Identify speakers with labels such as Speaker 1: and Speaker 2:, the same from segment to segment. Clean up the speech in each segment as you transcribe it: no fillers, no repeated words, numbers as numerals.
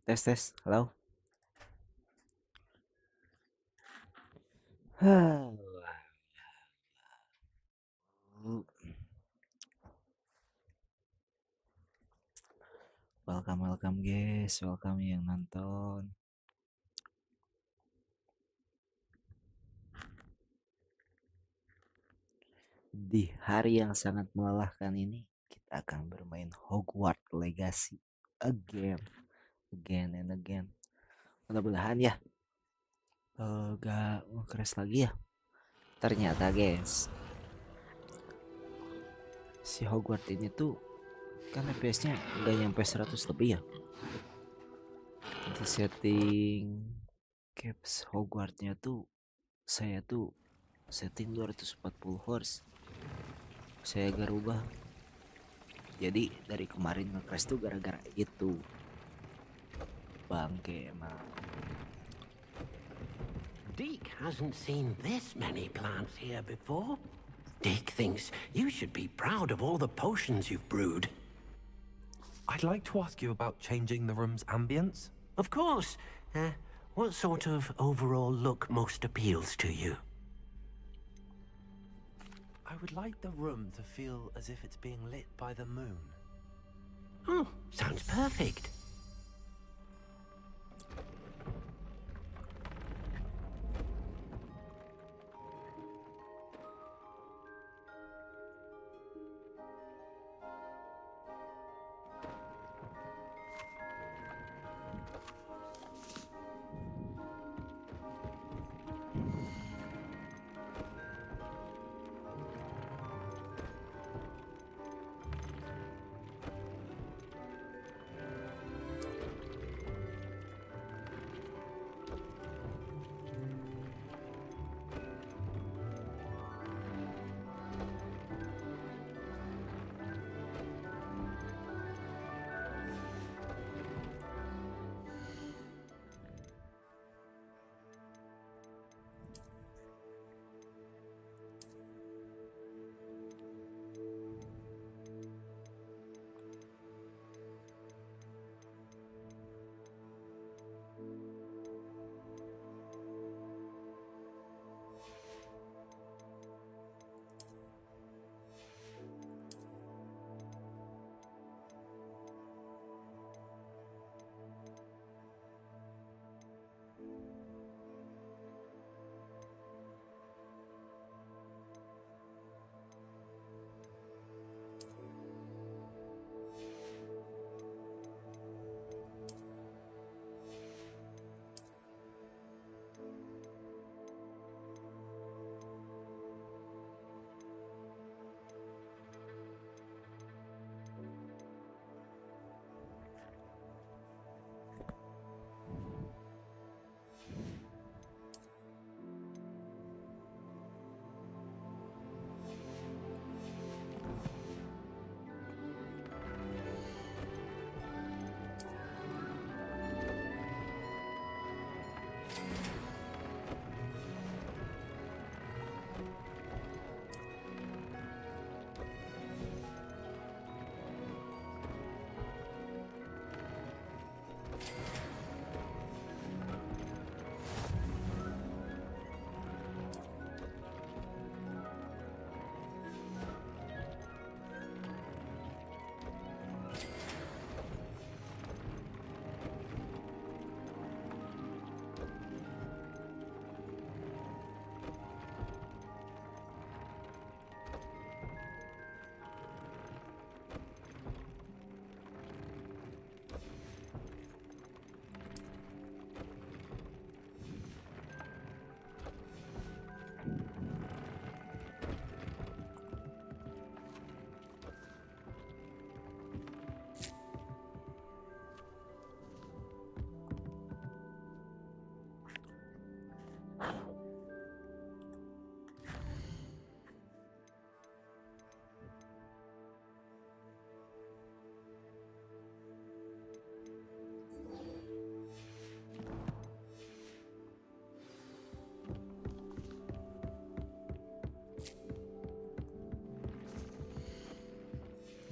Speaker 1: Tes tes, halo. Welcome welcome guys, welcome yang nonton. Di hari yang sangat melelahkan ini, kita akan bermain Hogwart Legacy again, again and again. Mudah-mudahan ya, gak crash lagi ya. Ternyata guys, si Hogwart ini tuh kan FPS-nya nggak nyampe 100 lebih ya. Di setting caps Hogwarts-nya tuh saya tuh setting 240 Hz. Saya gak rubah. Jadi dari kemarin nge-crash tuh gara-gara itu. Bangke emang.
Speaker 2: Deke hasn't seen this many plants here before. Deke thinks you should be proud of all the potions you've brewed.
Speaker 3: I'd like to ask you about changing the room's ambience.
Speaker 2: Of course. What sort of overall look most appeals to you?
Speaker 3: I would like the room to feel as if it's being lit by the moon.
Speaker 2: Oh, sounds perfect.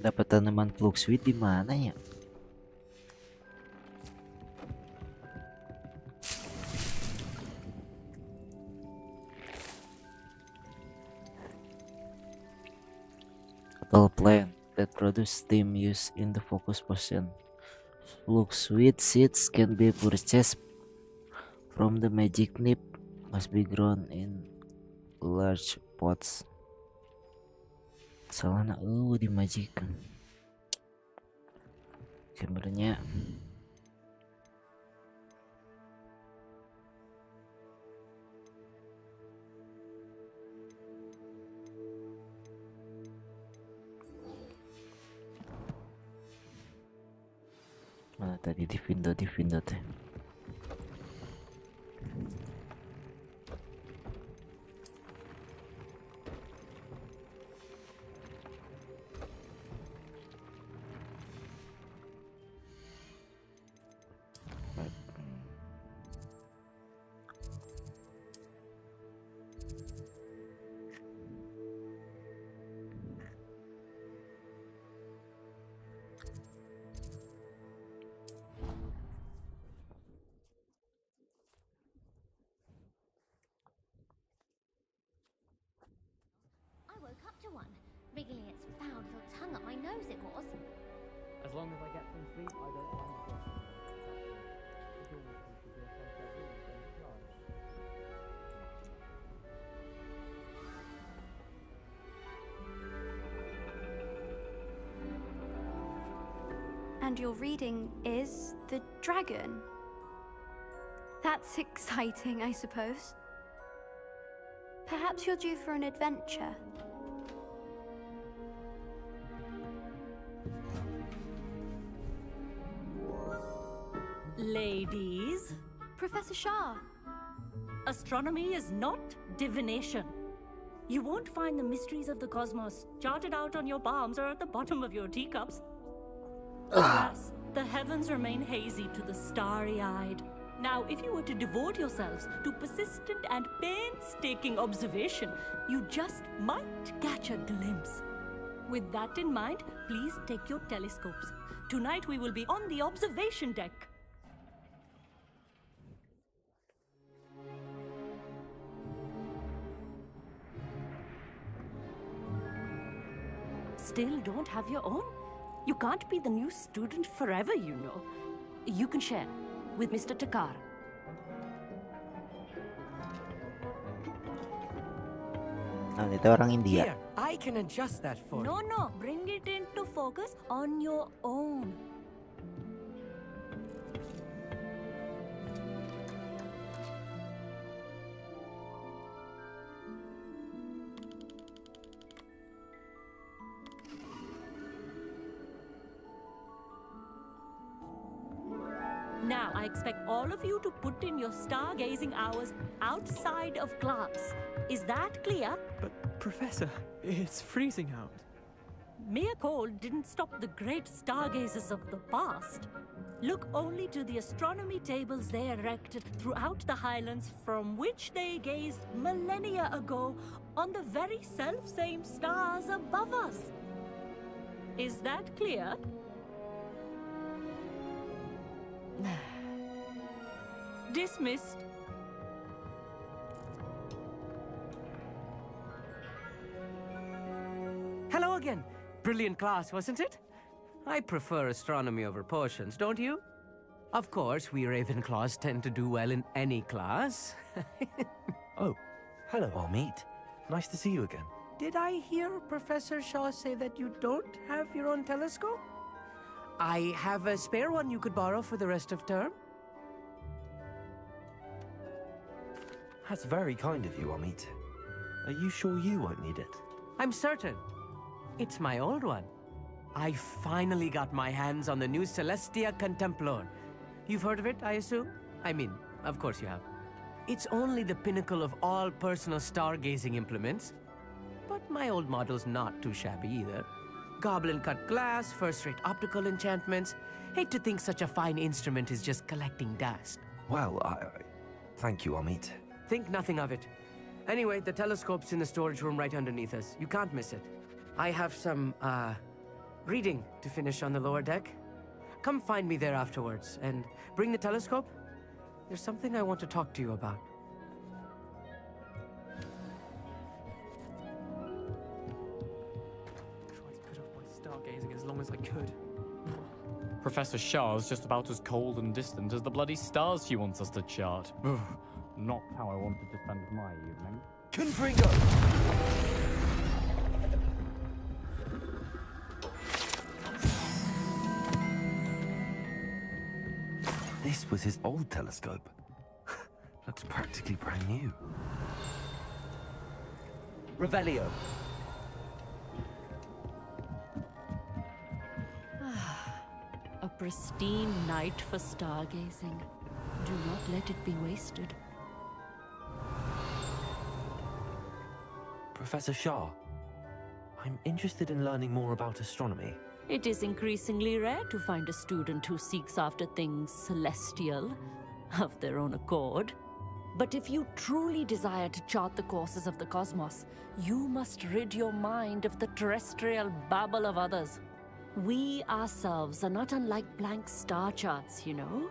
Speaker 1: Dapat tanaman plug sweet di mana ya? tropical plant that produce steam used in the focus potion. Fluxweed seeds can be purchased from the magic nip, must be grown in large pots. Salah na dimajikan. Sebenarnya mana tadi di window teh.
Speaker 4: I woke up to one, wriggling its foul little tongue up my nose it was.
Speaker 5: As long as I get some sleep, I don't mind guessing. It always seems to be a place I really don't charge.
Speaker 6: And your reading is the dragon. That's exciting, I suppose. Perhaps you're due for an adventure.
Speaker 7: Ladies,
Speaker 6: Professor Shah,
Speaker 7: astronomy is not divination. You won't find the mysteries of the cosmos charted out on your palms or at the bottom of your teacups. Alas, the heavens remain hazy to the starry-eyed. Now, if you were to devote yourselves to persistent and painstaking observation, you just might catch a glimpse. With that in mind, please take your telescopes. Tonight we will be on the observation deck. Still don't have your own? You can't be the new student forever, you know. You can share with Mr. Takar.
Speaker 1: Nah, itu orang India.
Speaker 3: Here, I can adjust that for you.
Speaker 7: No, bring it into focus on your own. Now, I expect all of you to put in your stargazing hours outside of class. Is that clear?
Speaker 8: But, Professor, it's freezing out.
Speaker 7: Mere cold didn't stop the great stargazers of the past. Look only to the astronomy tables they erected throughout the highlands from which they gazed millennia ago on the very self-same stars above us. Is that clear? Dismissed.
Speaker 9: Hello again. Brilliant class, wasn't it? I prefer astronomy over potions, don't you? Of course, we Ravenclaws tend to do well in any class.
Speaker 3: Oh, hello, Amit. Nice to see you again.
Speaker 9: Did I hear Professor Shaw say that you don't have your own telescope? I have a spare one you could borrow for the rest of term.
Speaker 3: That's very kind of you, Amit. Are you sure you won't need it?
Speaker 9: I'm certain. It's my old one. I finally got my hands on the new Celestia Contemplor. You've heard of it, I assume? I mean, of course you have. It's only the pinnacle of all personal stargazing implements. But my old model's not too shabby either. Goblin-cut glass, first-rate optical enchantments. Hate to think such a fine instrument is just collecting dust.
Speaker 3: Well, thank you, Amit.
Speaker 9: Think nothing of it. Anyway, the telescope's in the storage room right underneath us. You can't miss it. I have some, reading to finish on the lower deck. Come find me there afterwards, and bring the telescope. There's something I want to talk to you about.
Speaker 8: long as I could.
Speaker 5: Professor Shah's just about as cold and distant as the bloody stars she wants us to chart. Not how I wanted to spend my evening.
Speaker 3: Confringo! This was his old telescope. Looks practically brand new. Revelio.
Speaker 7: A pristine night for stargazing. Do not let it be wasted.
Speaker 3: Professor Shah, I'm interested in learning more about astronomy.
Speaker 7: It is increasingly rare to find a student who seeks after things celestial of their own accord. But if you truly desire to chart the courses of the cosmos, you must rid your mind of the terrestrial babble of others. We ourselves are not unlike blank star charts, you know.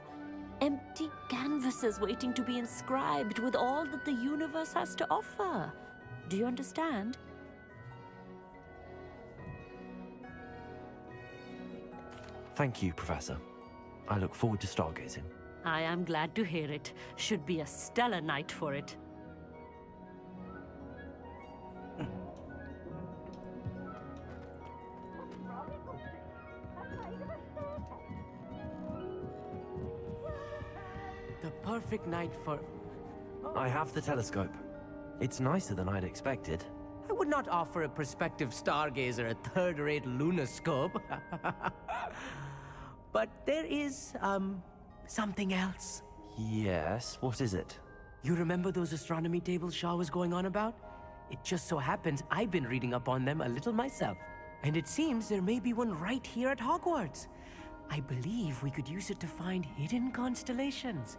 Speaker 7: Empty canvases waiting to be inscribed with all that the universe has to offer. Do you understand?
Speaker 3: Thank you, Professor. I look forward to stargazing.
Speaker 7: I am glad to hear it. Should be a stellar night for it.
Speaker 9: The perfect night for...
Speaker 3: I have the telescope. It's nicer than I'd expected.
Speaker 9: I would not offer a prospective stargazer a third-rate lunoscope. But there is, something else.
Speaker 3: Yes, what is it?
Speaker 9: You remember those astronomy tables Shaw was going on about? It just so happens I've been reading up on them a little myself. And it seems there may be one right here at Hogwarts. I believe we could use it to find hidden constellations.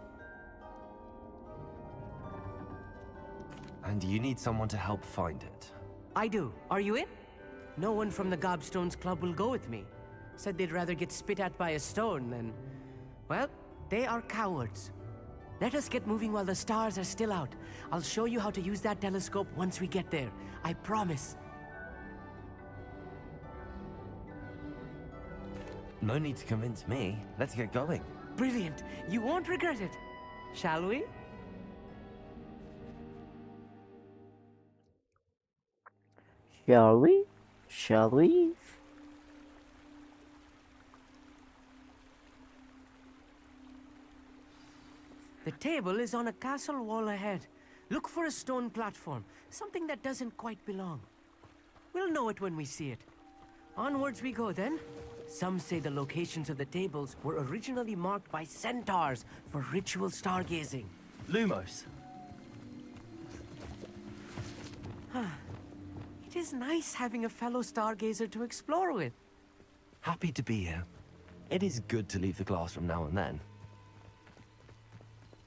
Speaker 3: And you need someone to help find it.
Speaker 9: I do. Are you in? No one from the Gobstones Club will go with me. Said they'd rather get spit at by a stone than... Well, they are cowards. Let us get moving while the stars are still out. I'll show you how to use that telescope once we get there. I promise.
Speaker 3: No need to convince me. Let's get going.
Speaker 9: Brilliant. You won't regret it. Shall we?
Speaker 1: Shall we? Shall we?
Speaker 9: The table is on a castle wall ahead. Look for a stone platform, something that doesn't quite belong. We'll know it when we see it. Onwards we go then. Some say the locations of the tables were originally marked by centaurs for ritual stargazing.
Speaker 3: Lumos.
Speaker 9: It is nice having a fellow stargazer to explore with.
Speaker 3: Happy to be here. It is good to leave the classroom now and then.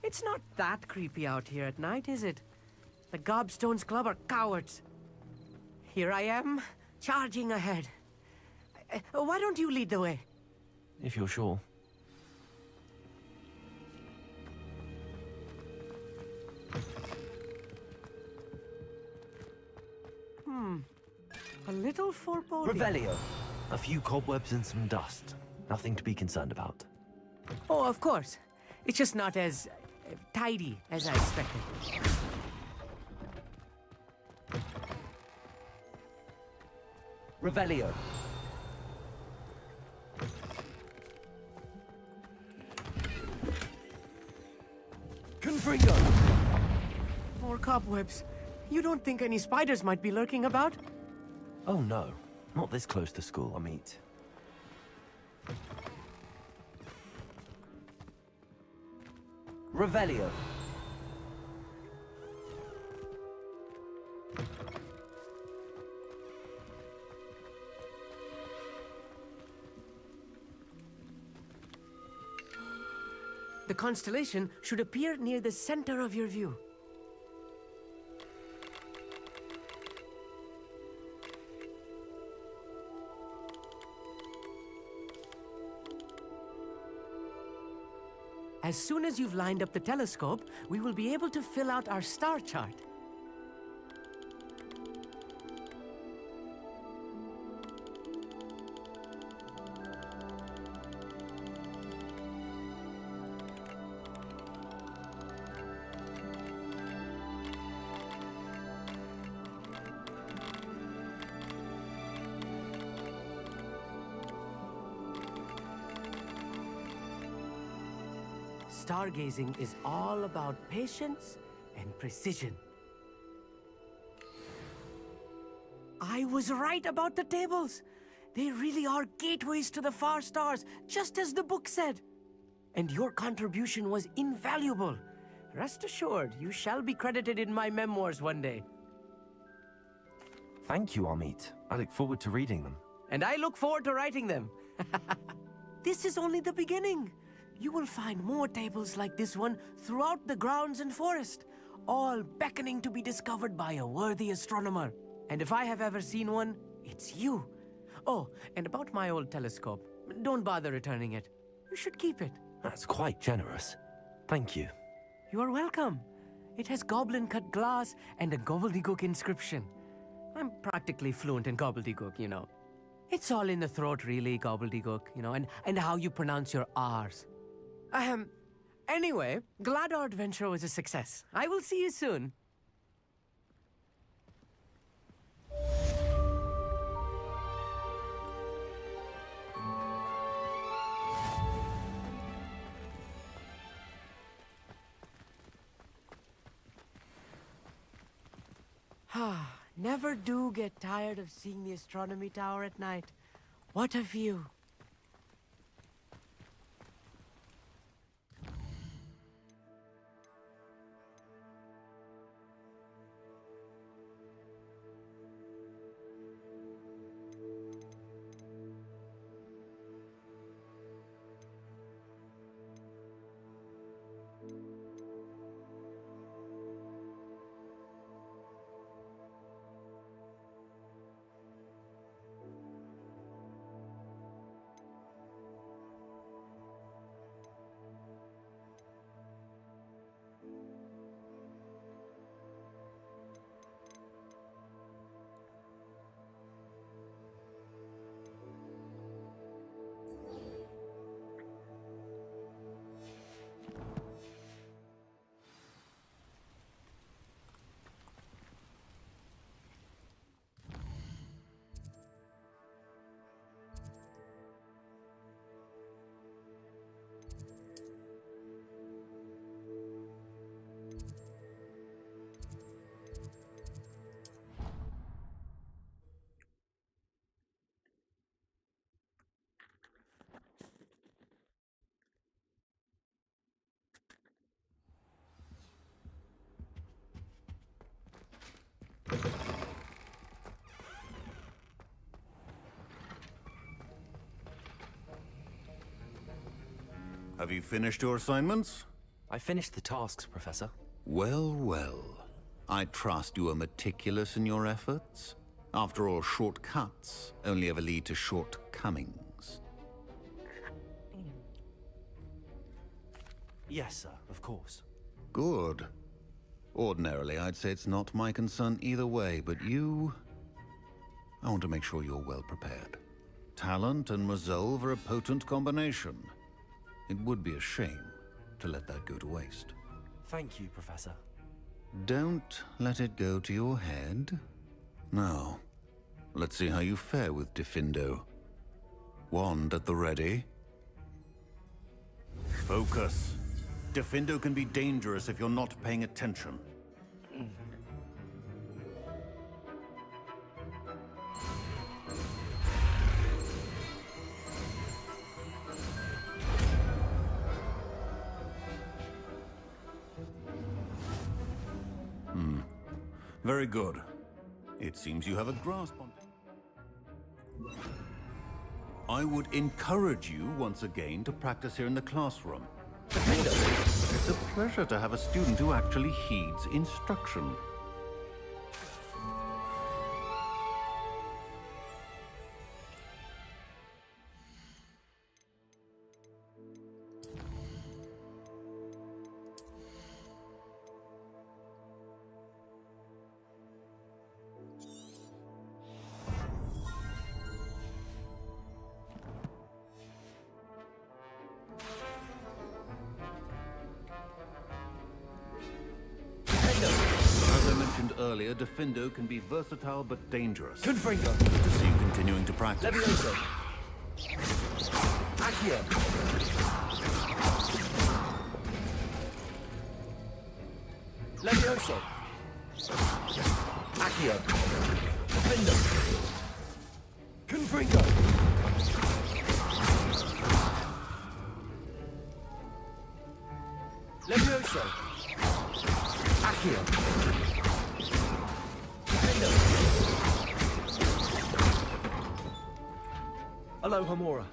Speaker 9: It's not that creepy out here at night, is it? The Gobstones Club are cowards. Here I am, charging ahead. Why don't you lead the way?
Speaker 3: If you're sure.
Speaker 9: A little foreboding.
Speaker 3: Revelio. A few cobwebs and some dust. Nothing to be concerned about.
Speaker 9: Oh, of course. It's just not as tidy as I expected.
Speaker 3: Revelio. Confringo.
Speaker 9: More cobwebs. You don't think any spiders might be lurking about?
Speaker 3: Oh no, not this close to school, Amit. Revelio.
Speaker 9: The constellation should appear near the center of your view. As soon as you've lined up the telescope, we will be able to fill out our star chart. stargazing is all about patience and precision. I was right about the tables. They really are gateways to the far stars, just as the book said. And your contribution was invaluable. Rest assured, you shall be credited in my memoirs one day.
Speaker 3: Thank you, Amit. I look forward to reading them.
Speaker 9: And I look forward to writing them. This is only the beginning. You will find more tables like this one throughout the grounds and forest, all beckoning to be discovered by a worthy astronomer. And if I have ever seen one, it's you. Oh, and about my old telescope, don't bother returning it. You should keep it.
Speaker 3: That's quite generous. Thank you.
Speaker 9: You are welcome. It has goblin-cut glass and a gobbledygook inscription. I'm practically fluent in gobbledygook, you know. It's all in the throat, really, gobbledygook, you know, and how you pronounce your R's. Anyway, glad our adventure was a success. I will see you soon. Never do get tired of seeing the astronomy tower at night. What a view.
Speaker 10: Have you finished your assignments?
Speaker 3: I finished the tasks, Professor.
Speaker 10: Well, well. I trust you are meticulous in your efforts. After all, shortcuts only ever lead to shortcomings.
Speaker 3: Yes, sir, of course.
Speaker 10: Good. Ordinarily, I'd say it's not my concern either way, but you... I want to make sure you're well prepared. Talent and resolve are a potent combination. It would be a shame to let that go to waste.
Speaker 3: Thank you, Professor.
Speaker 10: Don't let it go to your head. Now, let's see how you fare with Diffindo. Wand at the ready. Focus. Diffindo can be dangerous if you're not paying attention. Very good. It seems you have a grasp on it. I would encourage you once again to practice here in the classroom. It's a pleasure to have a student who actually heeds instruction. As I mentioned earlier, Diffindo can be versatile but dangerous.
Speaker 3: Confringo.
Speaker 10: Good to see you continuing to practice.
Speaker 3: Levioso. Accio. Levioso! Accio! Defendo! Confringo! Levioso! Accio! Defendo! Aloha Mora!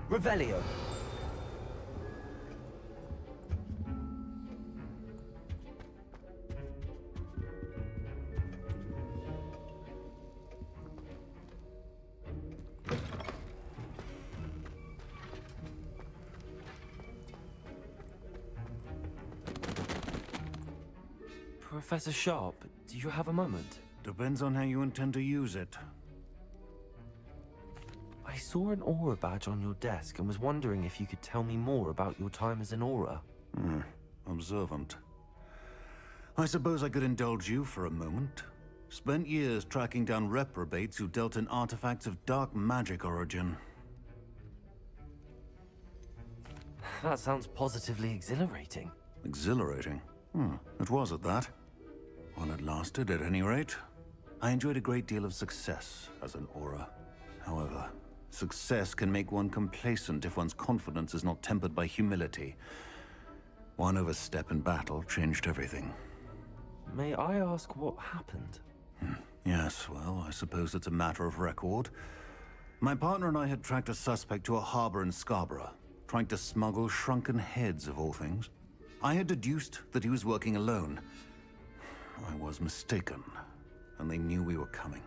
Speaker 3: Revelio. Professor Sharp, do you have a moment?
Speaker 10: Depends on how you intend to use it.
Speaker 3: I saw an aura badge on your desk and was wondering if you could tell me more about your time as an aura.
Speaker 10: Observant. I suppose I could indulge you for a moment. Spent years tracking down reprobates who dealt in artifacts of dark magic origin.
Speaker 3: That sounds positively exhilarating.
Speaker 10: Exhilarating? It was at that. While it lasted, at any rate. I enjoyed a great deal of success as an aura. However, success can make one complacent if one's confidence is not tempered by humility. One overstep in battle changed everything.
Speaker 3: May I ask what happened?
Speaker 10: Yes, well, I suppose it's a matter of record. My partner and I had tracked a suspect to a harbor in Scarborough, trying to smuggle shrunken heads of all things. I had deduced that he was working alone. I was mistaken, and they knew we were coming.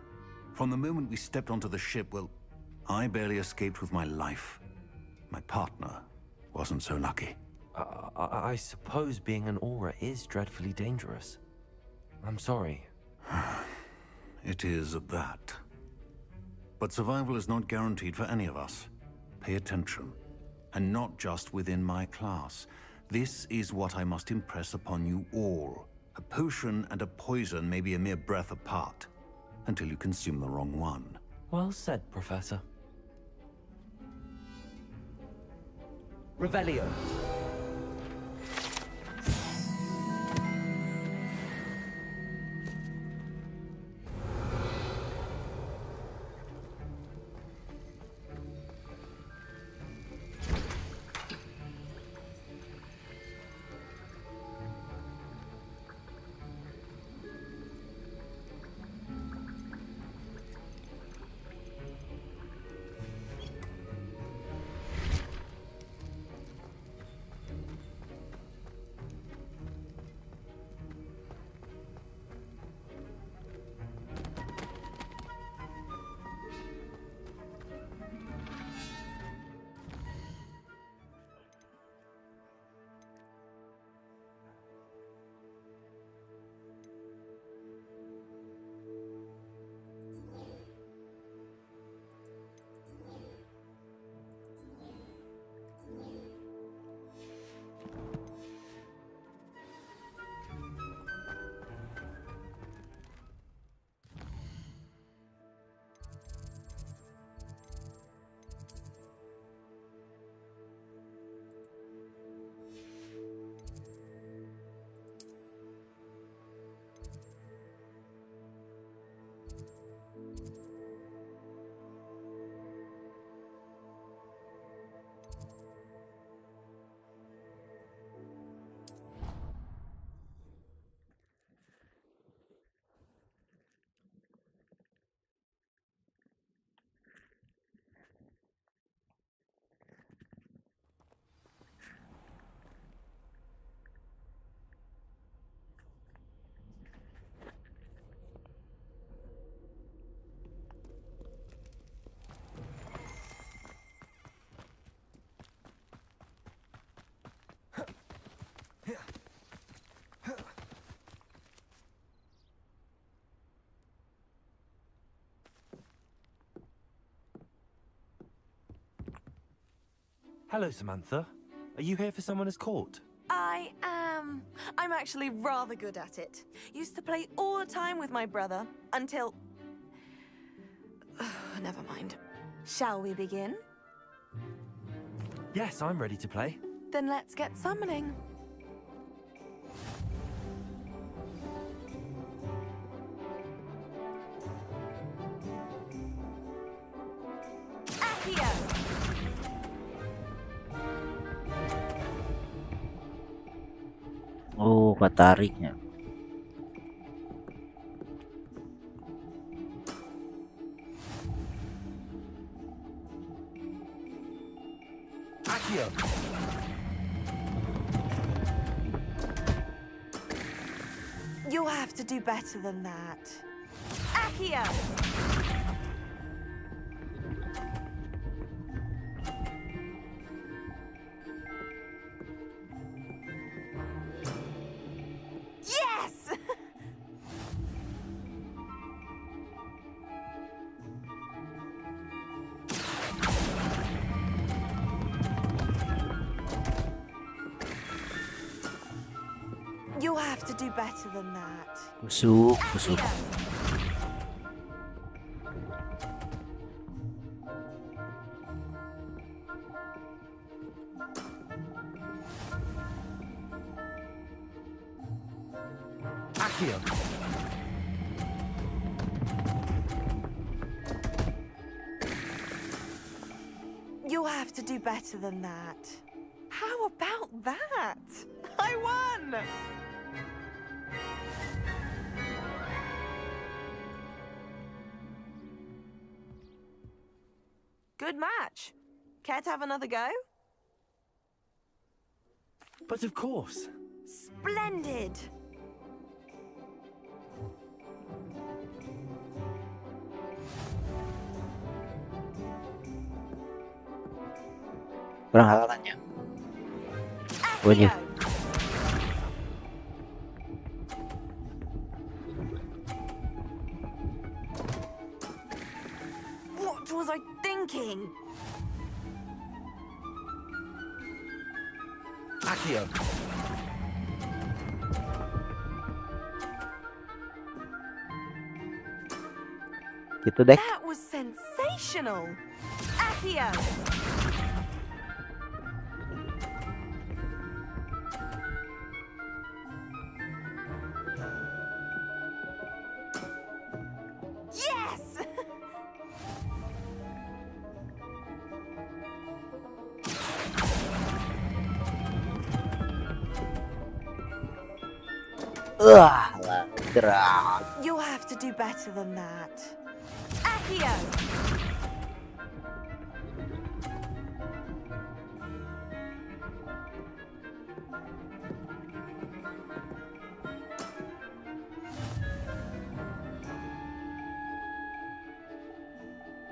Speaker 10: From the moment we stepped onto the ship, well, I barely escaped with my life. My partner wasn't so lucky.
Speaker 3: I suppose being an aura is dreadfully dangerous. I'm sorry.
Speaker 10: It is at that. But survival is not guaranteed for any of us. Pay attention. And not just within my class. This is what I must impress upon you all. A potion and a poison may be a mere breath apart, until you consume the wrong one.
Speaker 3: Well said, Professor. Revelio. Hello, Samantha. Are you here for Summoner's Court?
Speaker 11: I am. I'm actually rather good at it. Used to play all the time with my brother, until... Never mind. Shall we begin?
Speaker 3: Yes, I'm ready to play.
Speaker 11: Then let's get summoning. Accio!
Speaker 1: Oh, ketariknya.
Speaker 3: Accio!
Speaker 11: You'll have to do better than that. Accio! Yes! You'll have to do better than that.
Speaker 1: Busuk, busuk.
Speaker 3: Accio!
Speaker 11: You'll have to do better than that. How about that? I won! Good match. Care to have another go?
Speaker 3: But of course.
Speaker 11: Splendid!
Speaker 1: Kurang halangannya. Wajib.
Speaker 11: What was I thinking?
Speaker 3: Accio!
Speaker 1: Gitu deh.
Speaker 11: That was sensational! Accio! Yes!
Speaker 1: Gerak.
Speaker 11: You'll have to do better than that. Accio!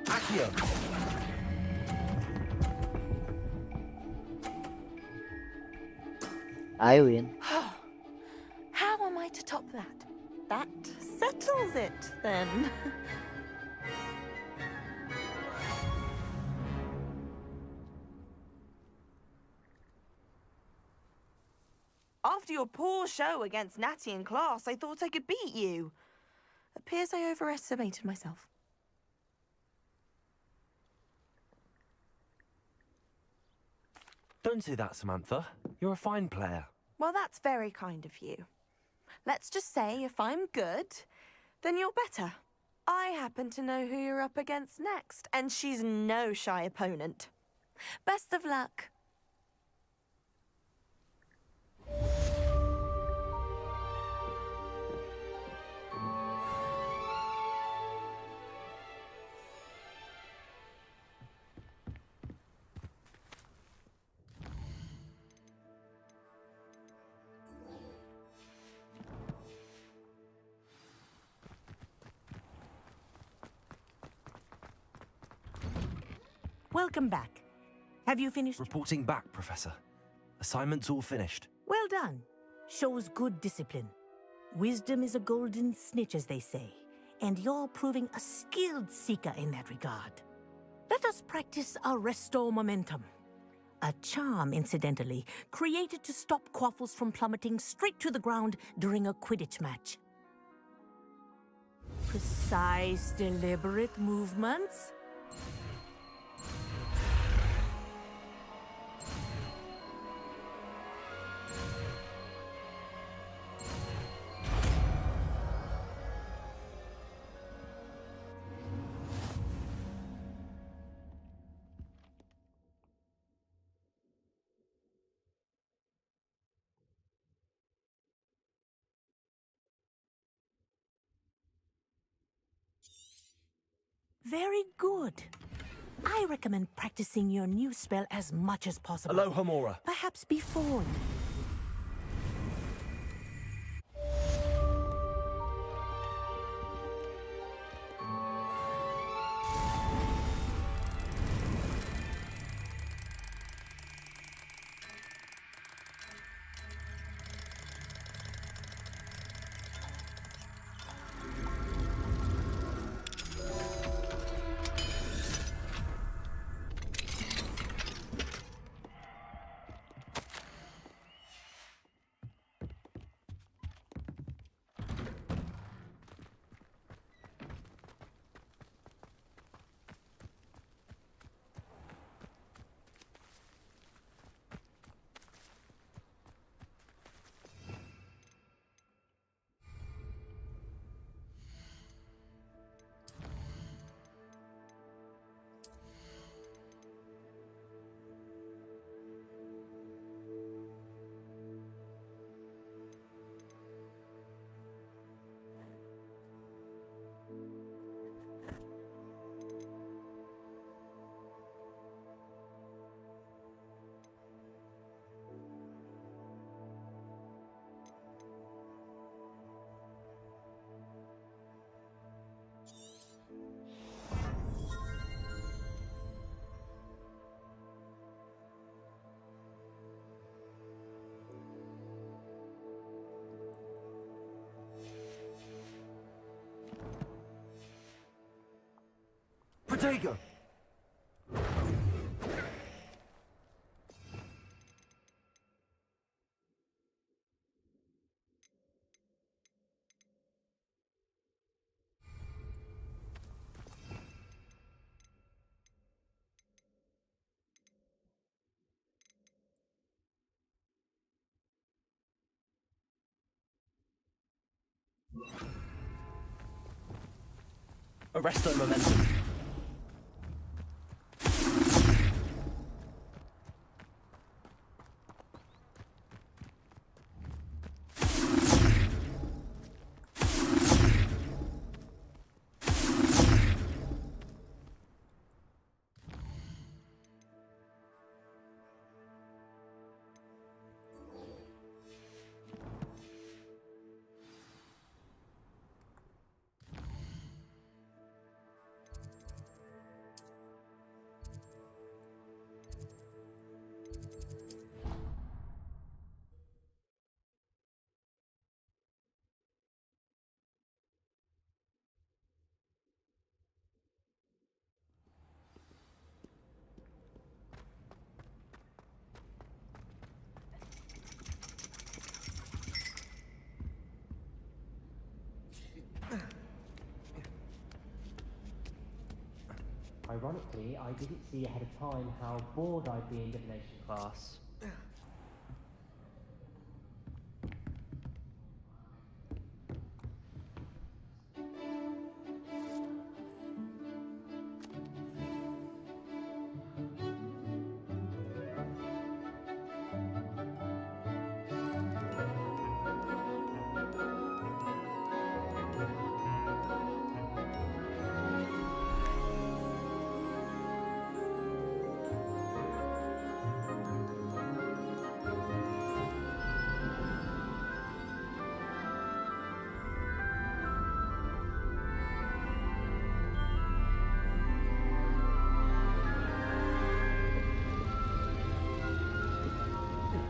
Speaker 3: Accio!
Speaker 1: I win.
Speaker 11: How am I to top that? That settles it, then. After your poor show against Natty in class, I thought I could beat you. Appears I overestimated myself.
Speaker 3: Don't say that, Samantha. You're a fine player.
Speaker 11: Well, that's very kind of you. Let's just say if I'm good, then you're better. I happen to know who you're up against next, and she's no shy opponent. Best of luck.
Speaker 12: Welcome back. Have you finished?
Speaker 3: Reporting back, Professor. Assignment's all finished.
Speaker 12: Well done. Shows good discipline. Wisdom is a golden snitch, as they say, and you're proving a skilled seeker in that regard. Let us practice our restore momentum. A charm, incidentally, created to stop quaffles from plummeting straight to the ground during a Quidditch match. Precise, deliberate movements. Very good. I recommend practicing your new spell as much as possible.
Speaker 3: Aloha, Mora.
Speaker 12: Perhaps before.
Speaker 3: Protego! Arrest that momentum.
Speaker 13: Ironically, I didn't see ahead of time how bored I'd be in divination class.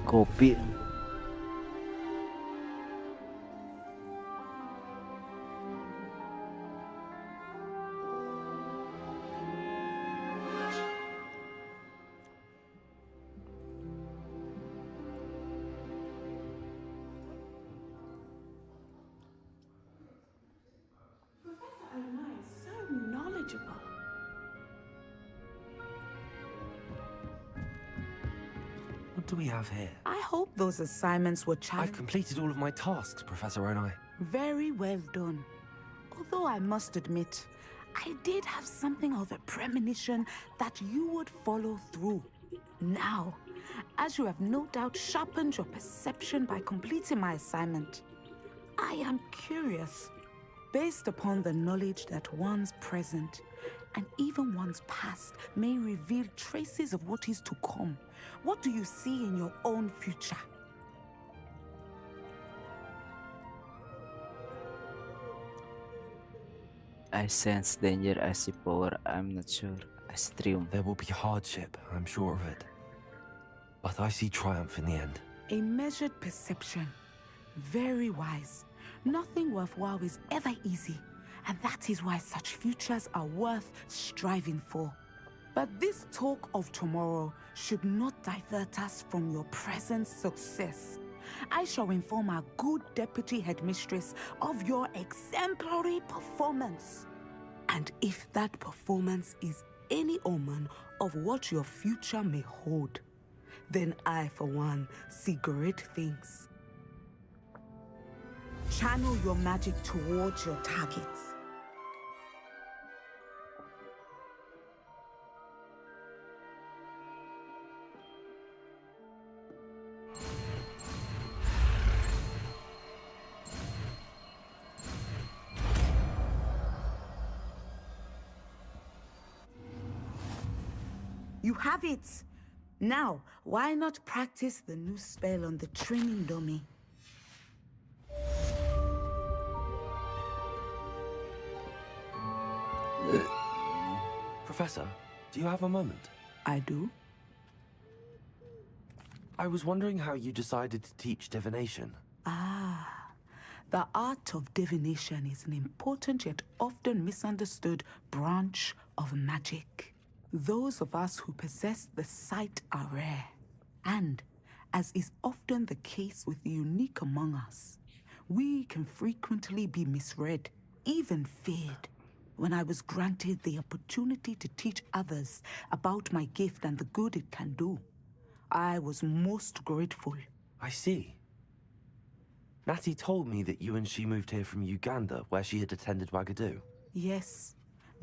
Speaker 1: Kopi.
Speaker 3: What do we have here?
Speaker 14: I hope those assignments were
Speaker 3: I've
Speaker 14: challenging.
Speaker 3: completed all of my tasks, Professor Onai.
Speaker 14: Very well done. Although I must admit, I did have something of a premonition that you would follow through. Now, as you have no doubt sharpened your perception by completing my assignment, I am curious, based upon the knowledge that one's present and even one's past may reveal traces of what is to come. What do you see in your own future?
Speaker 1: I sense danger, I see power, I'm not sure. I see triumph.
Speaker 3: There will be hardship, I'm sure of it. But I see triumph in the end.
Speaker 14: A measured perception. Very wise. Nothing worthwhile is ever easy, and that is why such futures are worth striving for. But this talk of tomorrow should not divert us from your present success. I shall inform our good deputy headmistress of your exemplary performance. And if that performance is any omen of what your future may hold, then I, for one, see great things. Channel your magic towards your targets. You have it! Now, why not practice the new spell on the training dummy?
Speaker 3: Professor, do you have a moment?
Speaker 14: I do.
Speaker 3: I was wondering how you decided to teach divination.
Speaker 14: Ah, the art of divination is an important yet often misunderstood branch of magic. Those of us who possess the sight are rare, and, as is often the case with the unique among us, we can frequently be misread, even feared. When I was granted the opportunity to teach others about my gift and the good it can do, I was most grateful.
Speaker 3: I see. Natty told me that you and she moved here from Uganda, where she had attended Wagadu.
Speaker 14: Yes,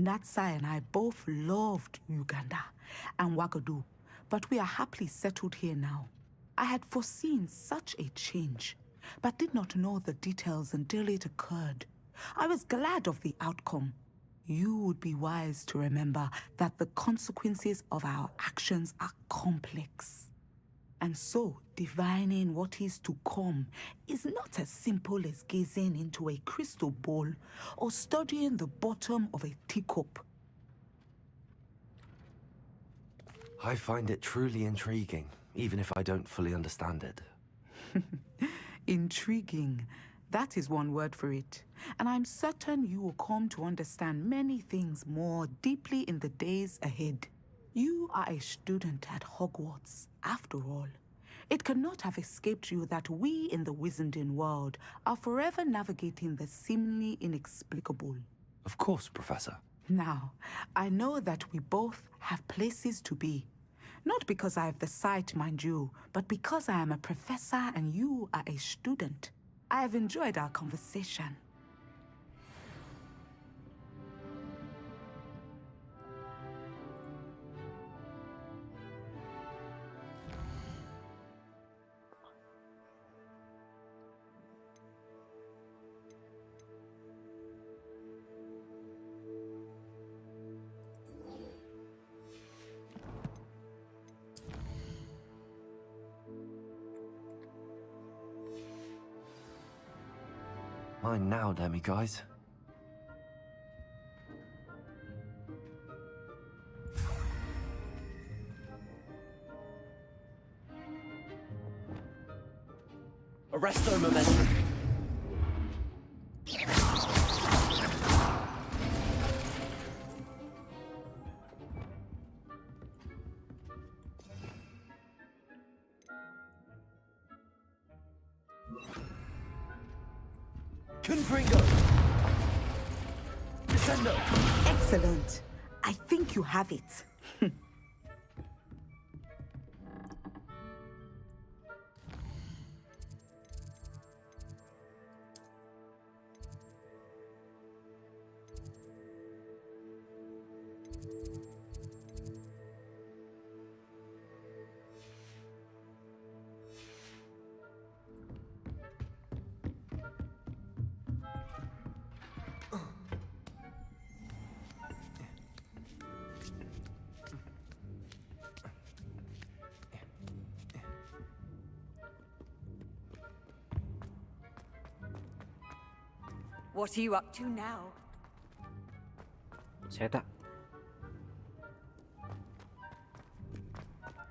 Speaker 14: Natsai and I both loved Uganda and Wagadu, but we are happily settled here now. I had foreseen such a change, but did not know the details until it occurred. I was glad of the outcome. You would be wise to remember that the consequences of our actions are complex. And so, divining what is to come is not as simple as gazing into a crystal ball or studying the bottom of a teacup.
Speaker 3: I find it truly intriguing, even if I don't fully understand it.
Speaker 14: Intriguing. That is one word for it. And I'm certain you will come to understand many things more deeply in the days ahead. You are a student at Hogwarts, after all. It cannot have escaped you that we in the Wizarding world are forever navigating the seemingly inexplicable.
Speaker 3: Of course, Professor.
Speaker 14: Now, I know that we both have places to be. Not because I have the sight, mind you, but because I am a professor and you are a student. I have enjoyed our conversation.
Speaker 3: Mine now, guys. Arresto momentum. Confringo! Descendo!
Speaker 14: Excellent. I think you have it.
Speaker 15: What are you up to now?
Speaker 1: Saya tak.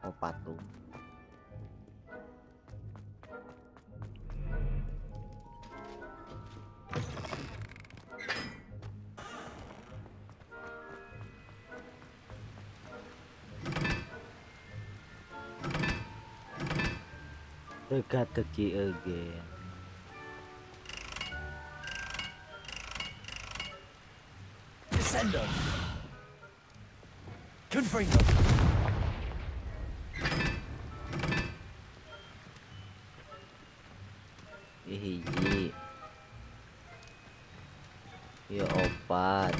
Speaker 1: Oh, patung. Teka-teki again.
Speaker 3: Descendo! Confringo!
Speaker 1: Hiji. Ya opat.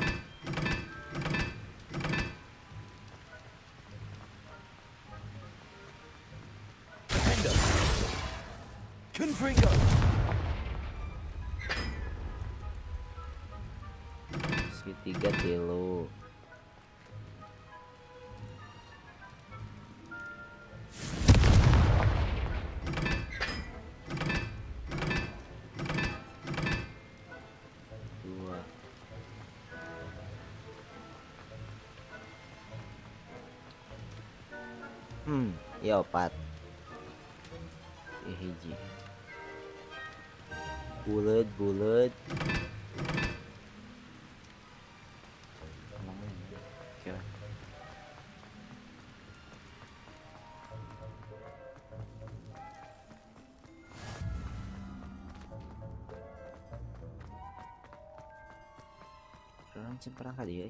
Speaker 3: Defendo! Confringo!
Speaker 1: Segitiga tilu. Dua. Ya opat. Hiji. Bulet. Oke. Orang cemperang kali ya.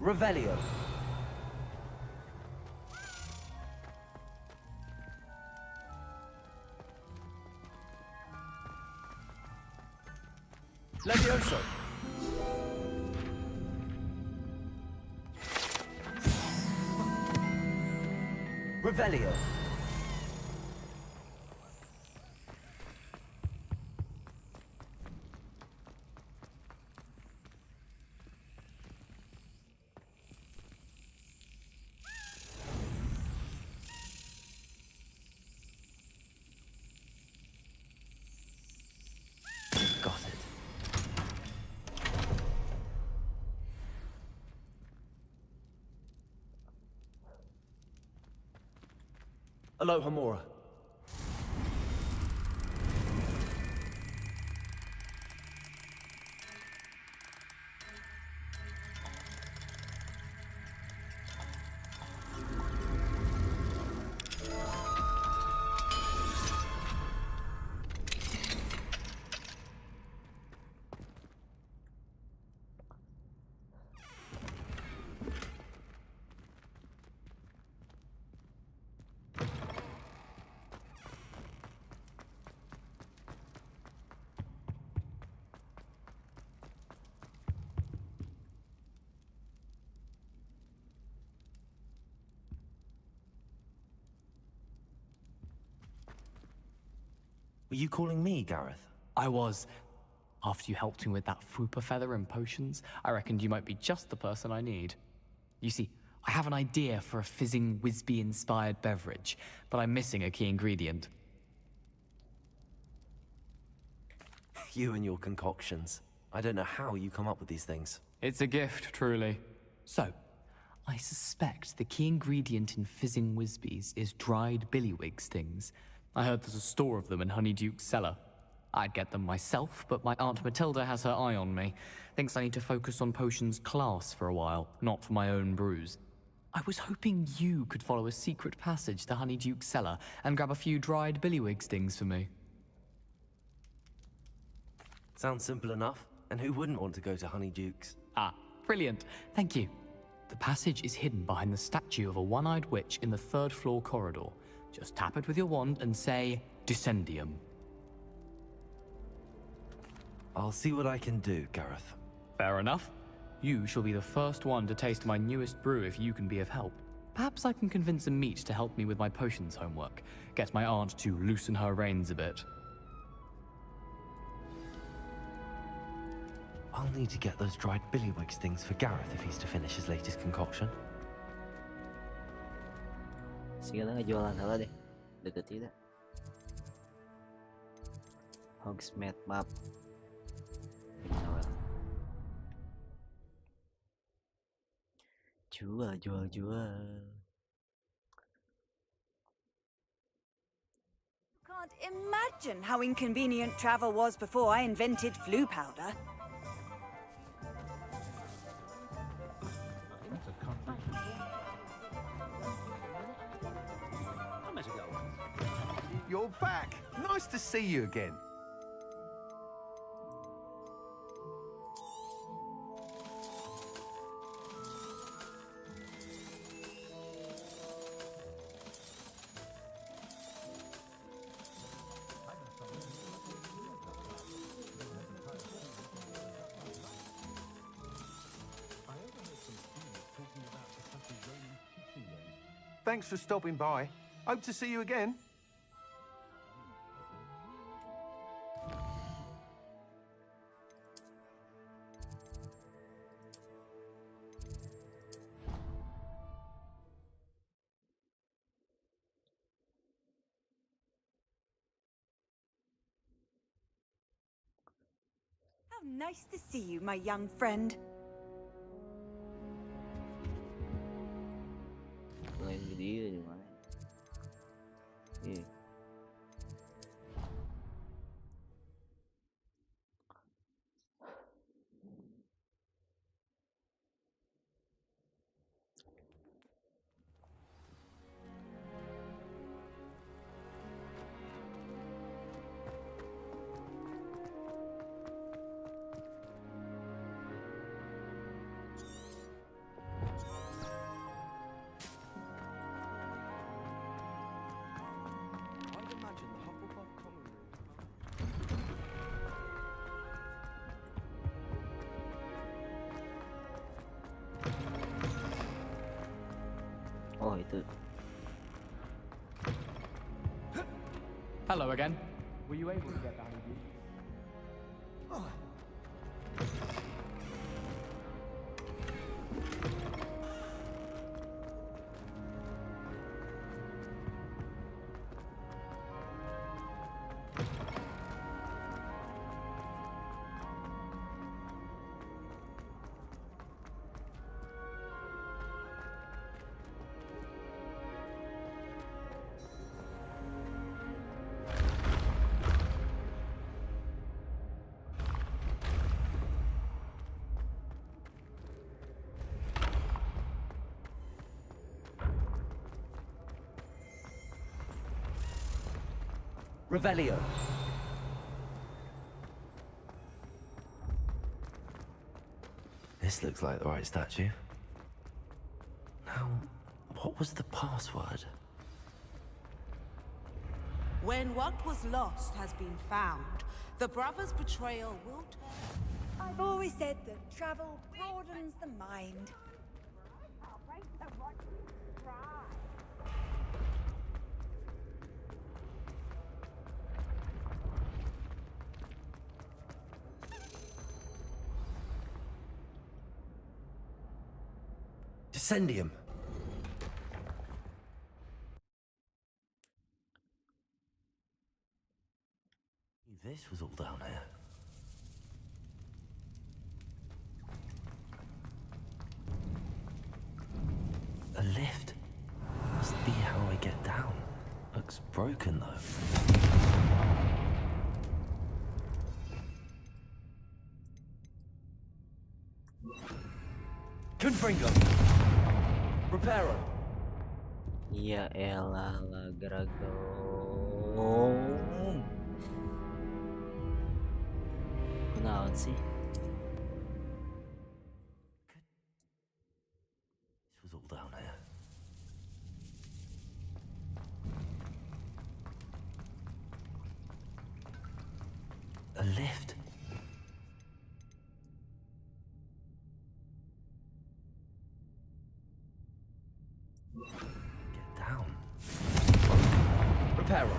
Speaker 3: Revelio. Levioso. Revelio. Got it. Aloha Mora. Were you calling me, Gareth?
Speaker 5: I was. After you helped me with that Fupa feather and potions, I reckoned you might be just the person I need. You see, I have an idea for a fizzing Wisby-inspired beverage, but I'm missing a key ingredient.
Speaker 3: You and your concoctions. I don't know how you come up with these things.
Speaker 5: It's a gift, truly. So, I suspect the key ingredient in fizzing Wisbies is dried billywigs things. I heard there's a store of them in Honeyduke's cellar. I'd get them myself, but my Aunt Matilda has her eye on me. Thinks I need to focus on potions class for a while, not for my own brews. I was hoping you could follow a secret passage to Honeyduke's cellar and grab a few dried billywigs things for me.
Speaker 3: Sounds simple enough. And who wouldn't want to go to Honeyduke's?
Speaker 5: Ah, brilliant. Thank you. The passage is hidden behind the statue of a one-eyed witch in the third-floor corridor. Just tap it with your wand and say, Descendium.
Speaker 3: I'll see what I can do, Gareth.
Speaker 5: Fair enough. You shall be the first one to taste my newest brew if you can be of help. Perhaps I can convince a meat to help me with my potions homework. Get my aunt to loosen her reins a bit.
Speaker 3: I'll need to get those dried billywigs things for Gareth if he's to finish his latest concoction.
Speaker 1: Sige na, jualan hala deh. Deket tidak. Hogsmeade map. Jual.
Speaker 15: Can't imagine how inconvenient travel was before I invented flu powder.
Speaker 16: You're back. Nice to see you again. Thanks for stopping by. Hope to see you again.
Speaker 15: How nice to see you, my young friend.
Speaker 1: Lain dia di mana? Oh, itu.
Speaker 5: Hello again. Were you able to get that honeydew?
Speaker 9: Revelio.
Speaker 3: This looks like the right statue. Now, what was the password?
Speaker 17: When what was lost has been found, the brothers' betrayal will turn.
Speaker 15: I've always said that travel broadens the mind.
Speaker 3: Descendium. This was all down here. A lift. Must be how I get down. Looks broken though.
Speaker 9: Confringo. Reparo.
Speaker 1: Ya elah, Lagrago. Kenaon sih?
Speaker 3: This was all down here. A lift. Get down.
Speaker 9: Reparo.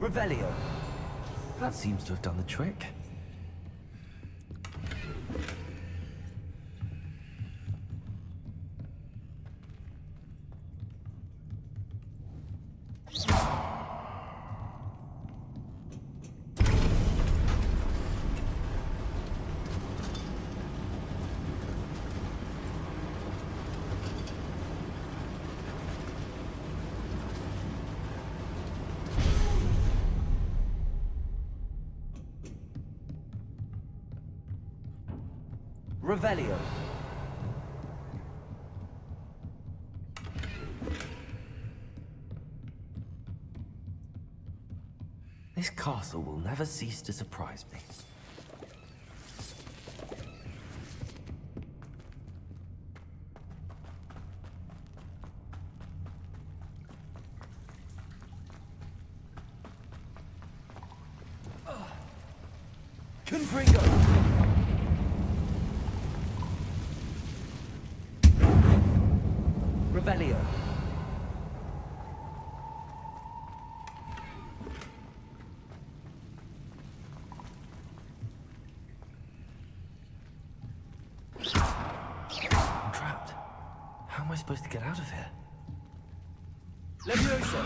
Speaker 3: Revelio. That seems to have done the trick. Revelio. This castle will never cease to surprise me. Confringo! Revelio. I'm trapped. How am I supposed to get out of here? Levioso!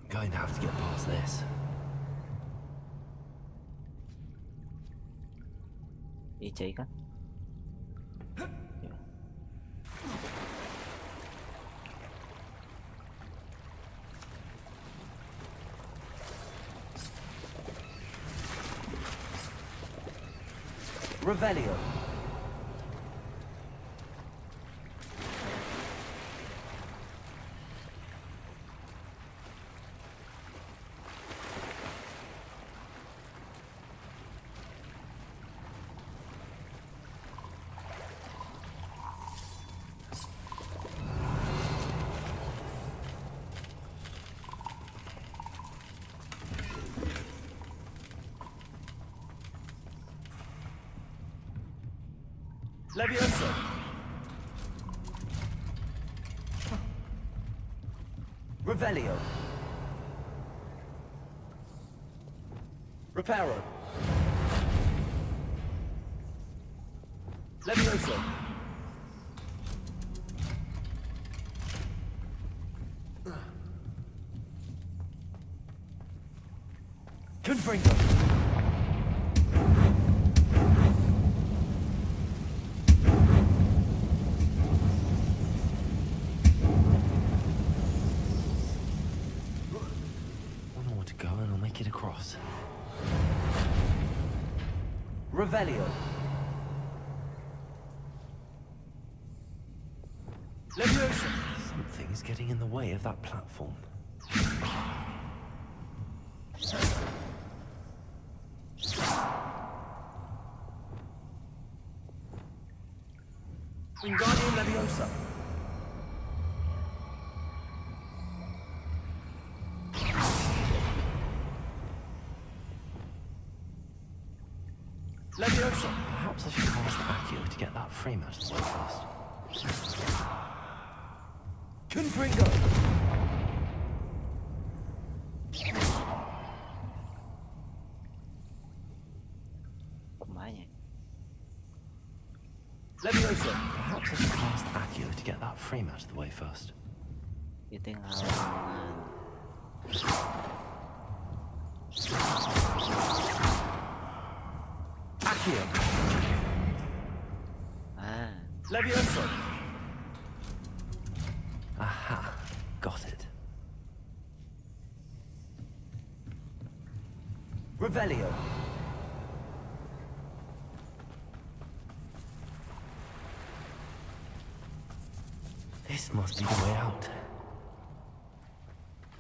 Speaker 3: I'm going to have to get past this.
Speaker 1: Đi chạy kan?
Speaker 3: Revelio. Levioso. Revelio. Reparo. Levioso. Confringo. Get across. Revelio. Leviosa. Something is getting in the way of that platform. Wingardium Leviosa. Leviosa. Perhaps I should cast Accio to get that frame out of the way first. Confringo.
Speaker 1: Kumanya.
Speaker 3: Leviosa. Perhaps I should cast Accio to get that frame out of the way first.
Speaker 1: You think how?
Speaker 3: Accio.
Speaker 1: Ah.
Speaker 3: Leviosa. Aha. Got it. Revelio. This must be the way out.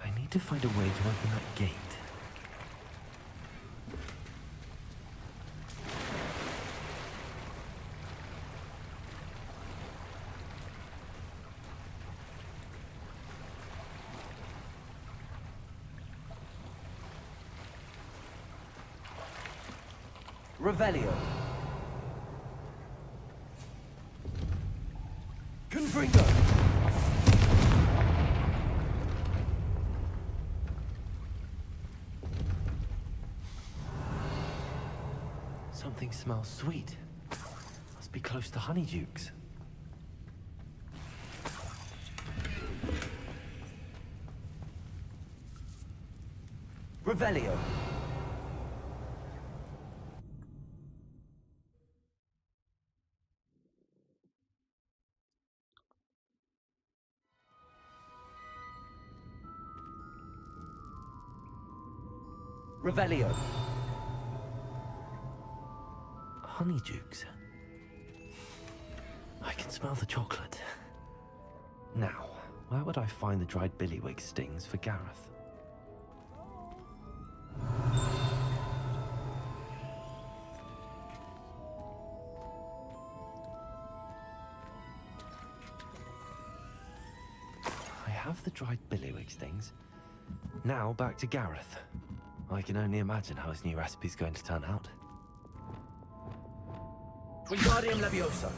Speaker 3: I need to find a way to open that gate. Revelio. Confringo! Something smells sweet. Must be close to Honeydukes. Revelio. Revelio. Honeydukes. I can smell the chocolate. Now, where would I find the dried billywig stings for Gareth? I have the dried billywig stings. Now back to Gareth. I can only imagine how his new recipe's going to turn out. Wingardium Leviosa.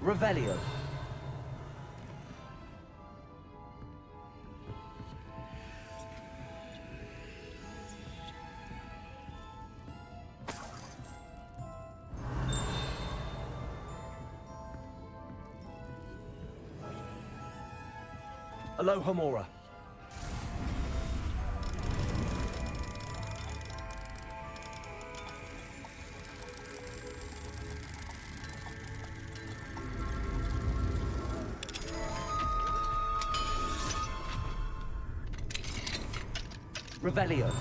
Speaker 3: Revelio. Alohomora. Revelio.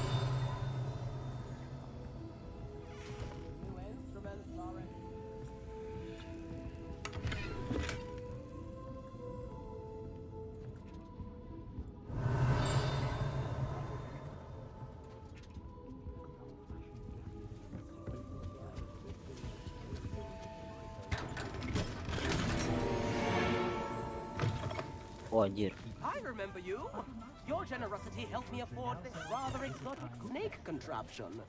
Speaker 1: Oh anjir.
Speaker 9: I remember you. Your generosity helped me afford this rather exotic snake contraption.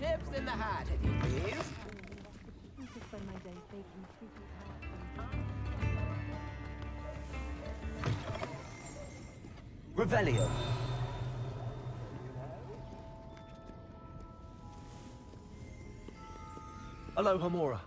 Speaker 9: Tips in the hat, if you please. Revelio. Alohomora.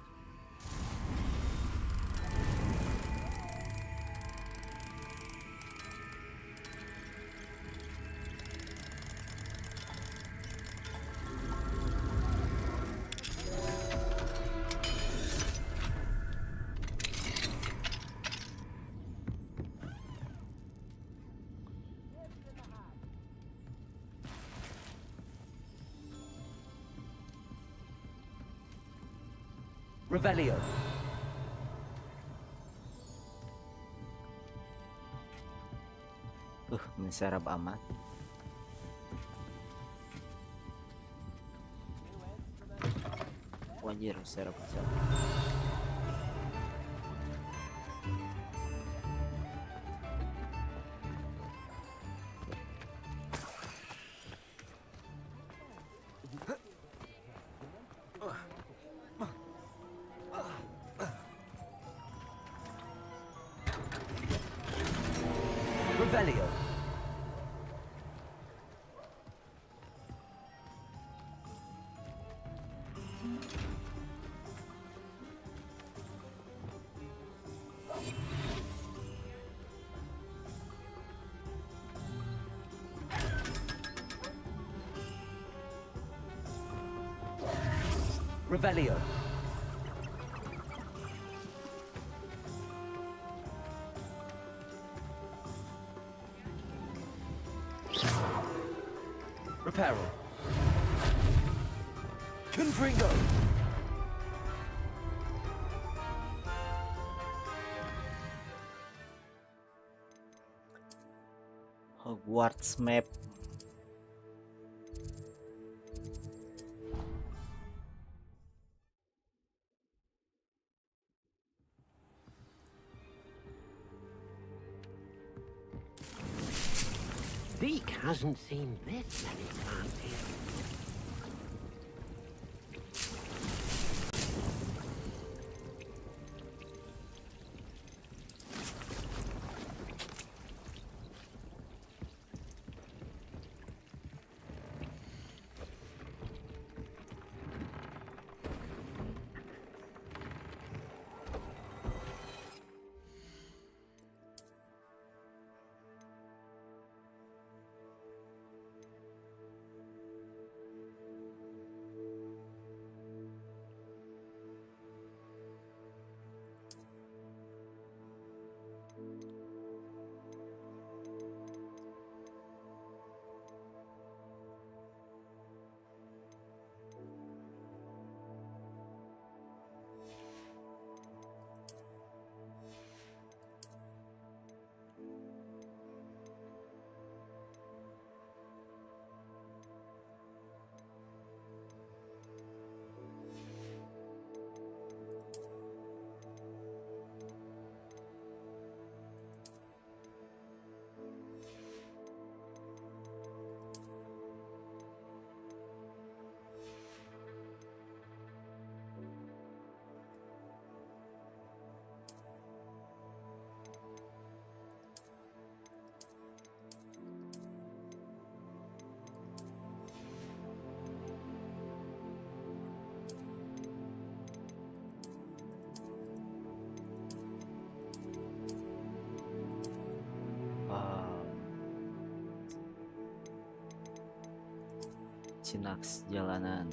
Speaker 9: Revelio.
Speaker 1: Menserap amat. Oh, anjir, serap.
Speaker 3: Revelio. Revelio. Reparo. Confringo.
Speaker 1: Hogwarts map.
Speaker 2: Zeke hasn't seen this many plants here.
Speaker 1: Jinaks jalanan.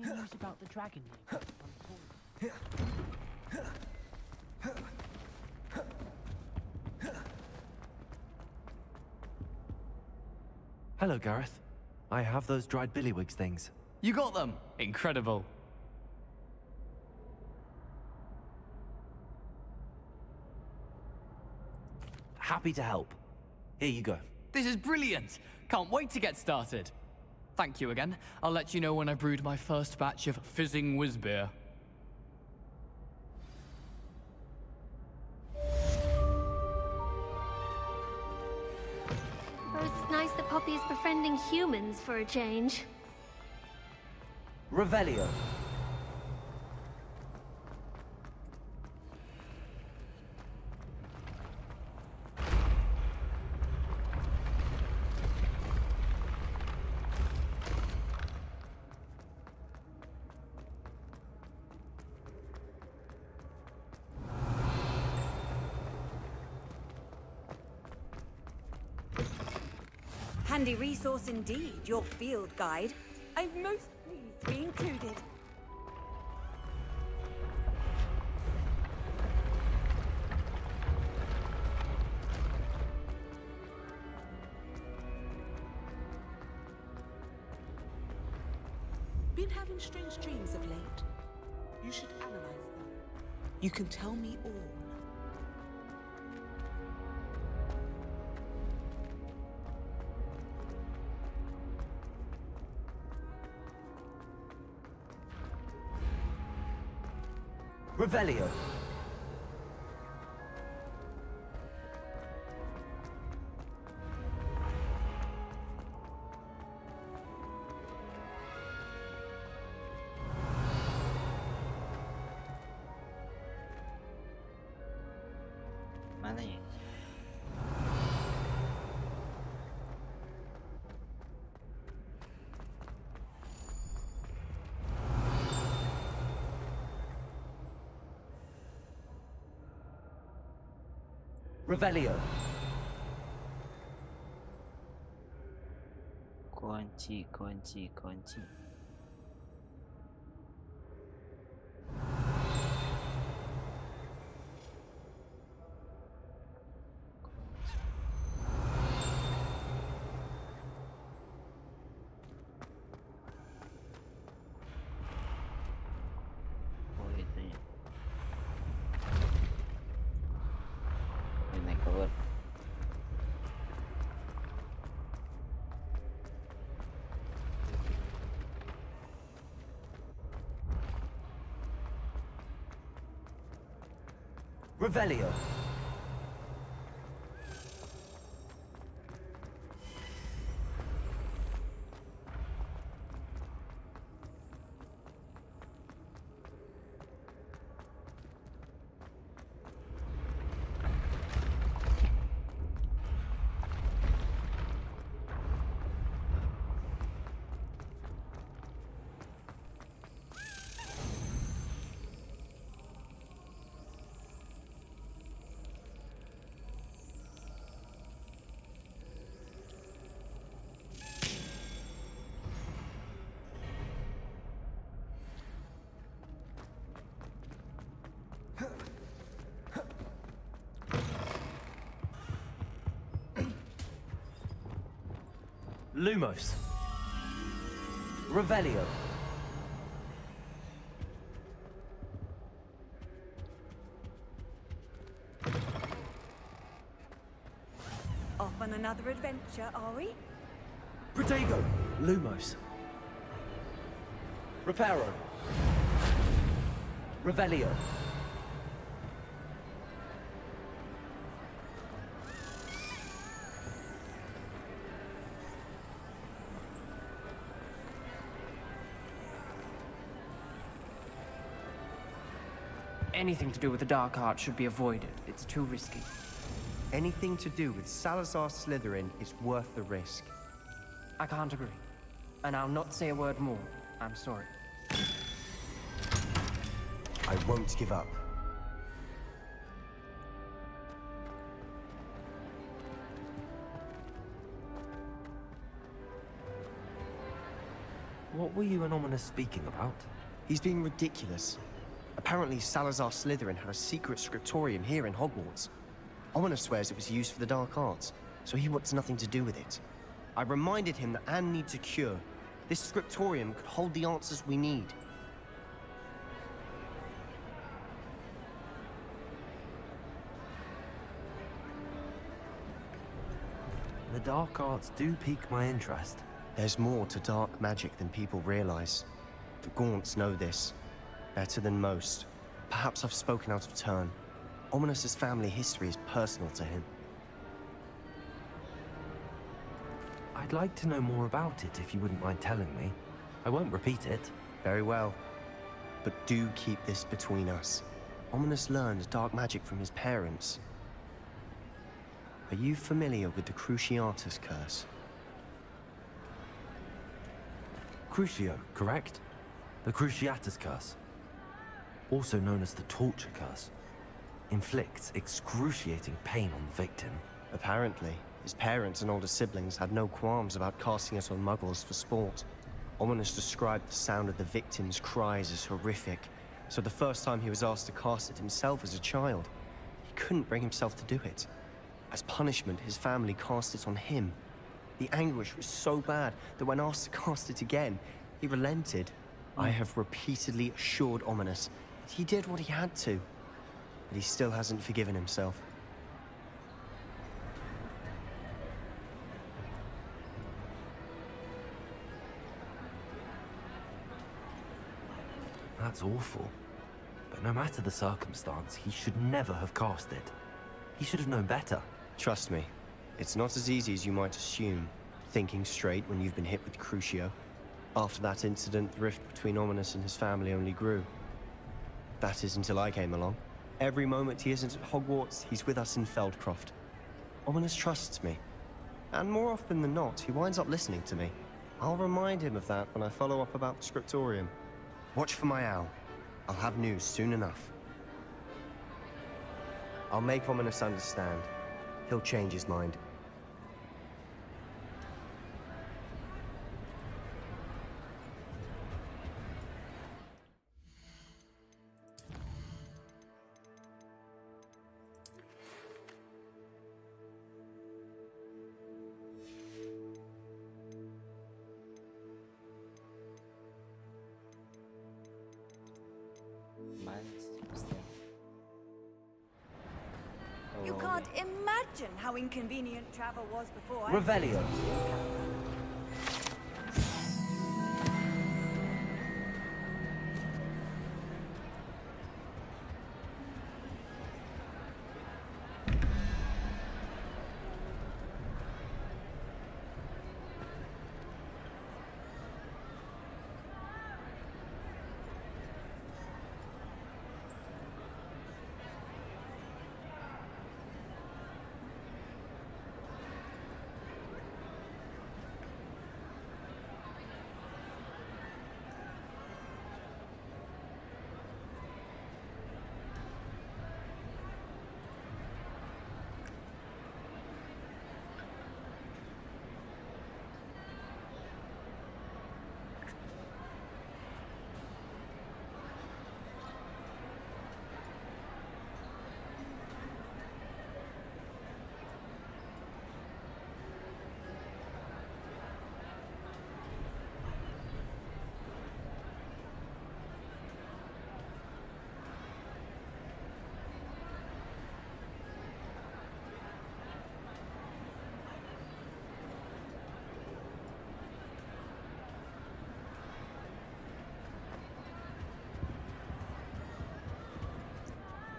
Speaker 13: Any news about the dragon here?
Speaker 3: Hello, Gareth. I have those dried billywigs things.
Speaker 5: You got them! Incredible.
Speaker 3: Happy to help. Here you go.
Speaker 5: This is brilliant! Can't wait to get started. Thank you again. I'll let you know when I brewed my first batch of fizzing whiz beer.
Speaker 4: Suppose it's nice that Poppy is befriending humans for a change.
Speaker 9: Revelio.
Speaker 15: handy resource indeed, your field guide. I'm most pleased to be included.
Speaker 17: Been having strange dreams of late. You should analyze them. You can tell me all.
Speaker 3: Revelio.
Speaker 1: Mana ya?
Speaker 3: Revelio.
Speaker 1: Kunci, kunci, kunci. Oh itu ya. Ini keluar.
Speaker 3: Revelio. Lumos. Revelio.
Speaker 15: Off on another adventure, are we?
Speaker 3: Protego. Lumos. Reparo. Revelio.
Speaker 9: Anything to do with the dark art should be avoided. It's too risky.
Speaker 16: Anything to do with Salazar Slytherin is worth the risk.
Speaker 9: I can't agree. And I'll not say a word more. I'm sorry.
Speaker 16: I won't give up.
Speaker 3: What were you and Ominous speaking about?
Speaker 16: He's being ridiculous. Apparently, Salazar Slytherin had a secret scriptorium here in Hogwarts. Ominous swears it was used for the dark arts, so he wants nothing to do with it. I reminded him that Anne needs a cure. This scriptorium could hold the answers we need.
Speaker 3: The dark arts do pique my interest.
Speaker 16: There's more to dark magic than people realize. The Gaunts know this. Better than most. Perhaps I've spoken out of turn. Ominous's family history is personal to him.
Speaker 3: I'd like to know more about it if you wouldn't mind telling me. I won't repeat it.
Speaker 16: Very well. But do keep this between us. Ominous learned dark magic from his parents. Are you familiar with the Cruciatus curse?
Speaker 3: Crucio, correct? The Cruciatus curse. Also known as the torture curse. Inflicts excruciating pain on the victim.
Speaker 16: Apparently. His parents and older siblings had no qualms about casting us on muggles for sport. Ominous described the sound of the victims' cries as horrific, so the first time he was asked to cast it himself as a child, he couldn't bring himself to do it. As punishment, his family cast it on him. The anguish was so bad that when asked to cast it again, he relented. I have repeatedly assured Ominous that he did what he had to, but he still hasn't forgiven himself.
Speaker 3: That's awful. But no matter the circumstance, he should never have cast it. He should have known better.
Speaker 16: Trust me, it's not as easy as you might assume, thinking straight when you've been hit with Crucio. After that incident, the rift between Ominous and his family only grew. That is until I came along. Every moment he isn't at Hogwarts, he's with us in Feldcroft. Ominous trusts me. And more often than not, he winds up listening to me. I'll remind him of that when I follow up about the Scriptorium. Watch for my owl. I'll have news soon enough. I'll make Ominous understand. He'll change his mind.
Speaker 15: You can't imagine how inconvenient travel was before.
Speaker 9: Revelio.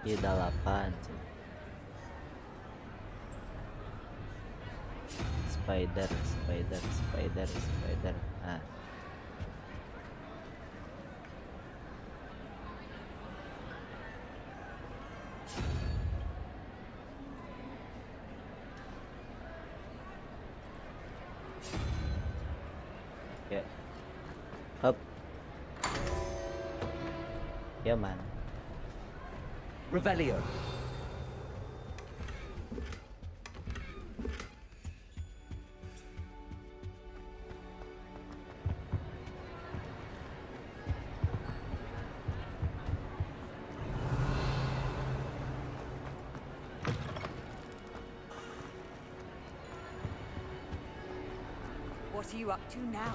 Speaker 1: I8 spider. Ah. Ya. Up. Ya man.
Speaker 9: Revelio.
Speaker 15: What are you up to now?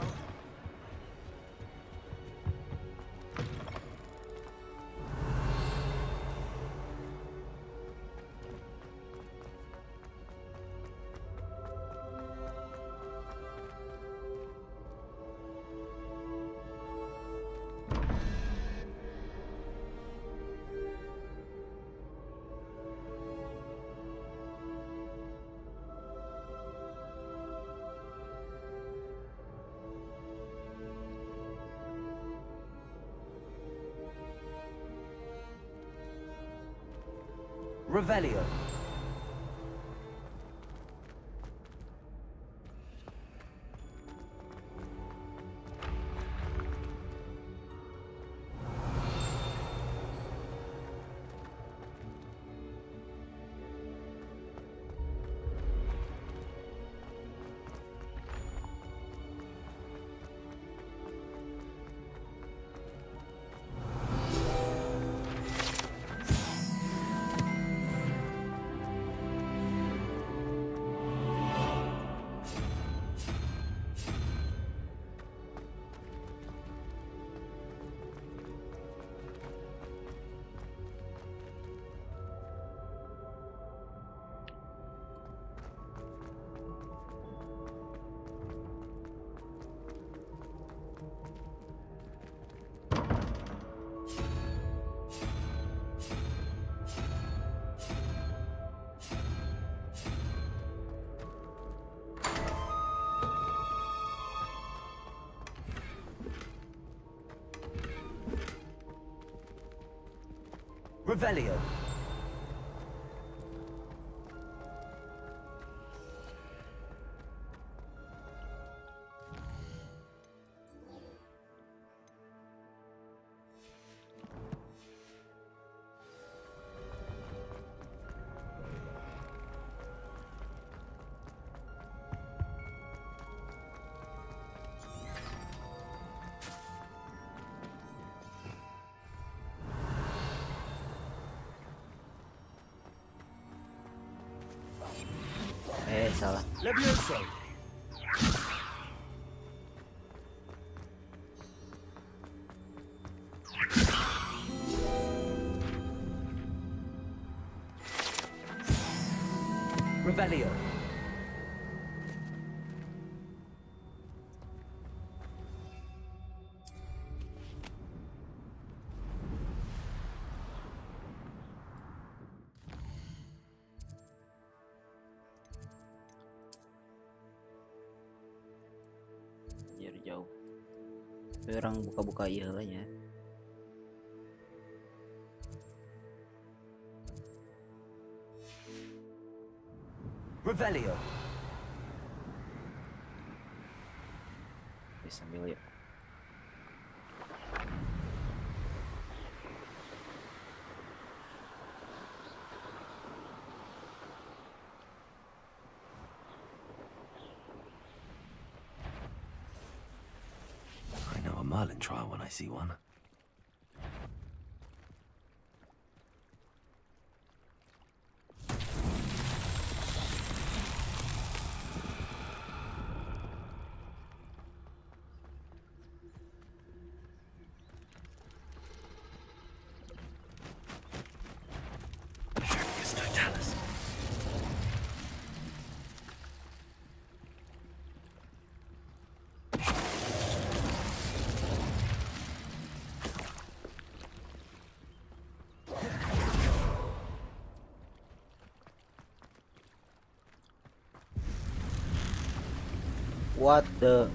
Speaker 9: Revelio.
Speaker 16: Revelio.
Speaker 1: Salah.
Speaker 16: Levioso. Revelio.
Speaker 1: Biar jauh. Tapi orang buka-buka iya lah ya.
Speaker 16: Revelio.
Speaker 1: Bisa sambil yuk.
Speaker 3: I know a Merlin trial when I see one.
Speaker 1: What the?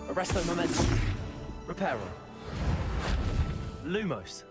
Speaker 16: Arresto momentum. Reparo. Lumos.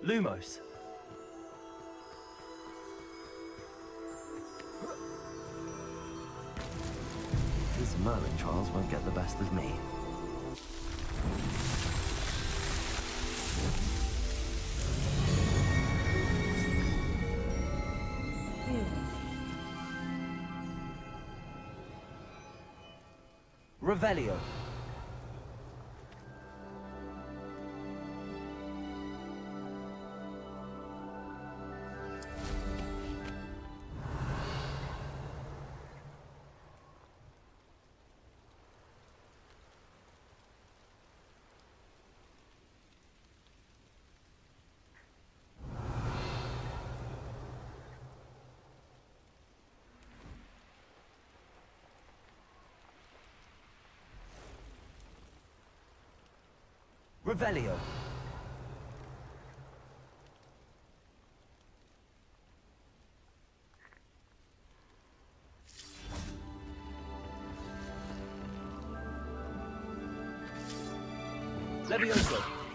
Speaker 16: Lumos.
Speaker 3: These Merlin trials won't get the best of me.
Speaker 9: Revelio. Revelio. Levioso.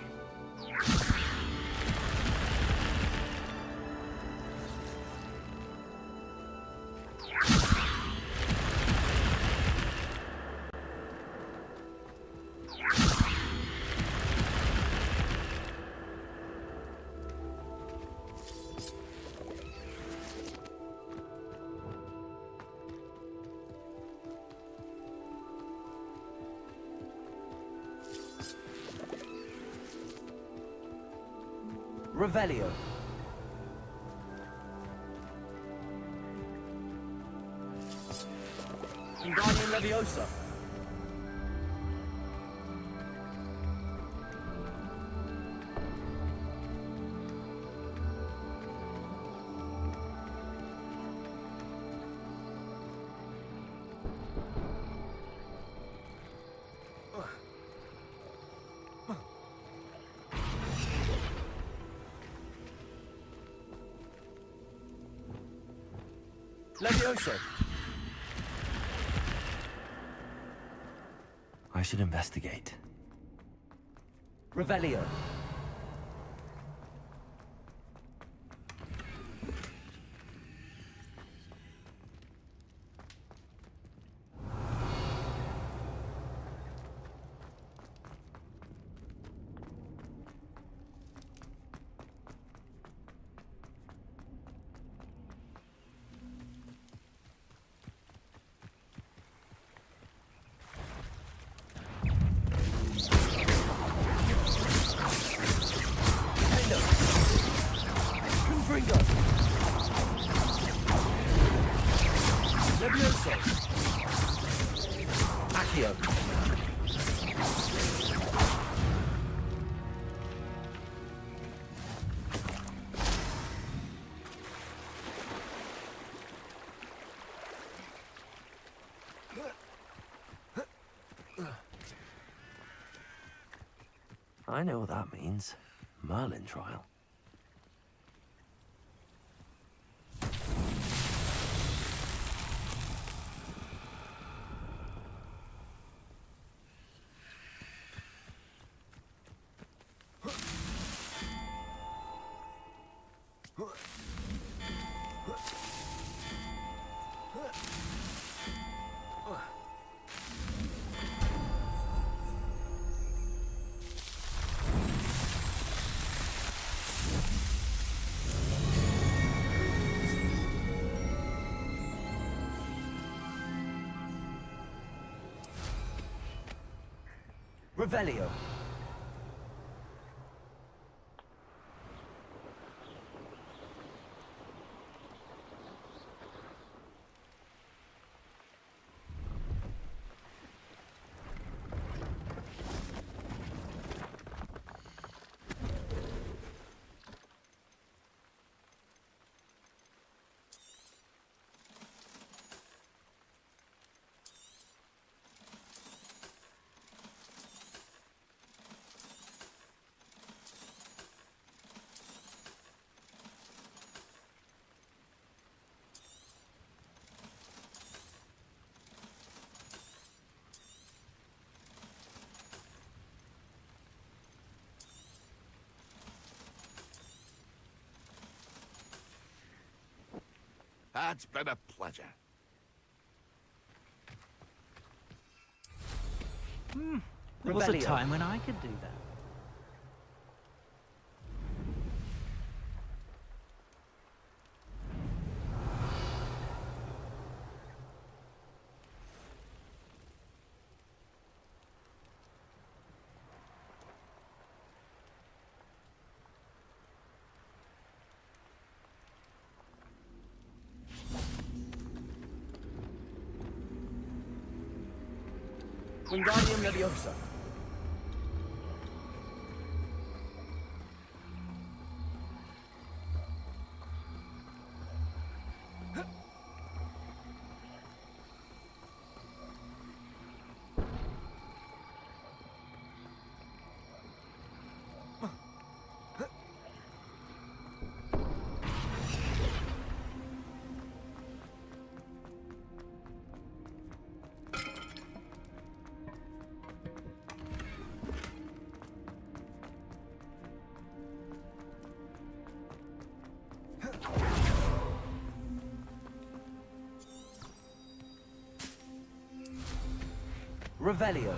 Speaker 9: Revelio. Wingardium Leviosa. Levioso.
Speaker 3: I should investigate.
Speaker 9: Revelio. Levioso. Accio.
Speaker 3: I know what that means. Merlin trial.
Speaker 9: Revelio.
Speaker 18: It's been a pleasure.
Speaker 19: There was a time when I could do that.
Speaker 16: Wingardium Leviosa. Revelio.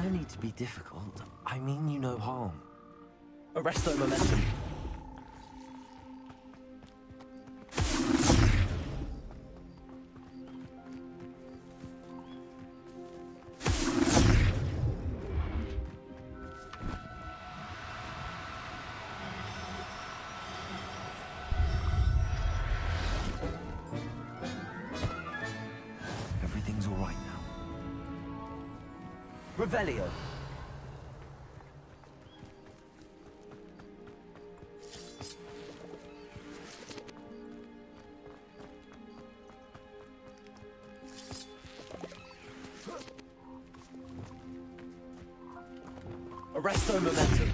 Speaker 3: No need to be difficult. I mean you no harm. Arresto momentum. Everything's all right now.
Speaker 16: Revelio. Arresto momentum.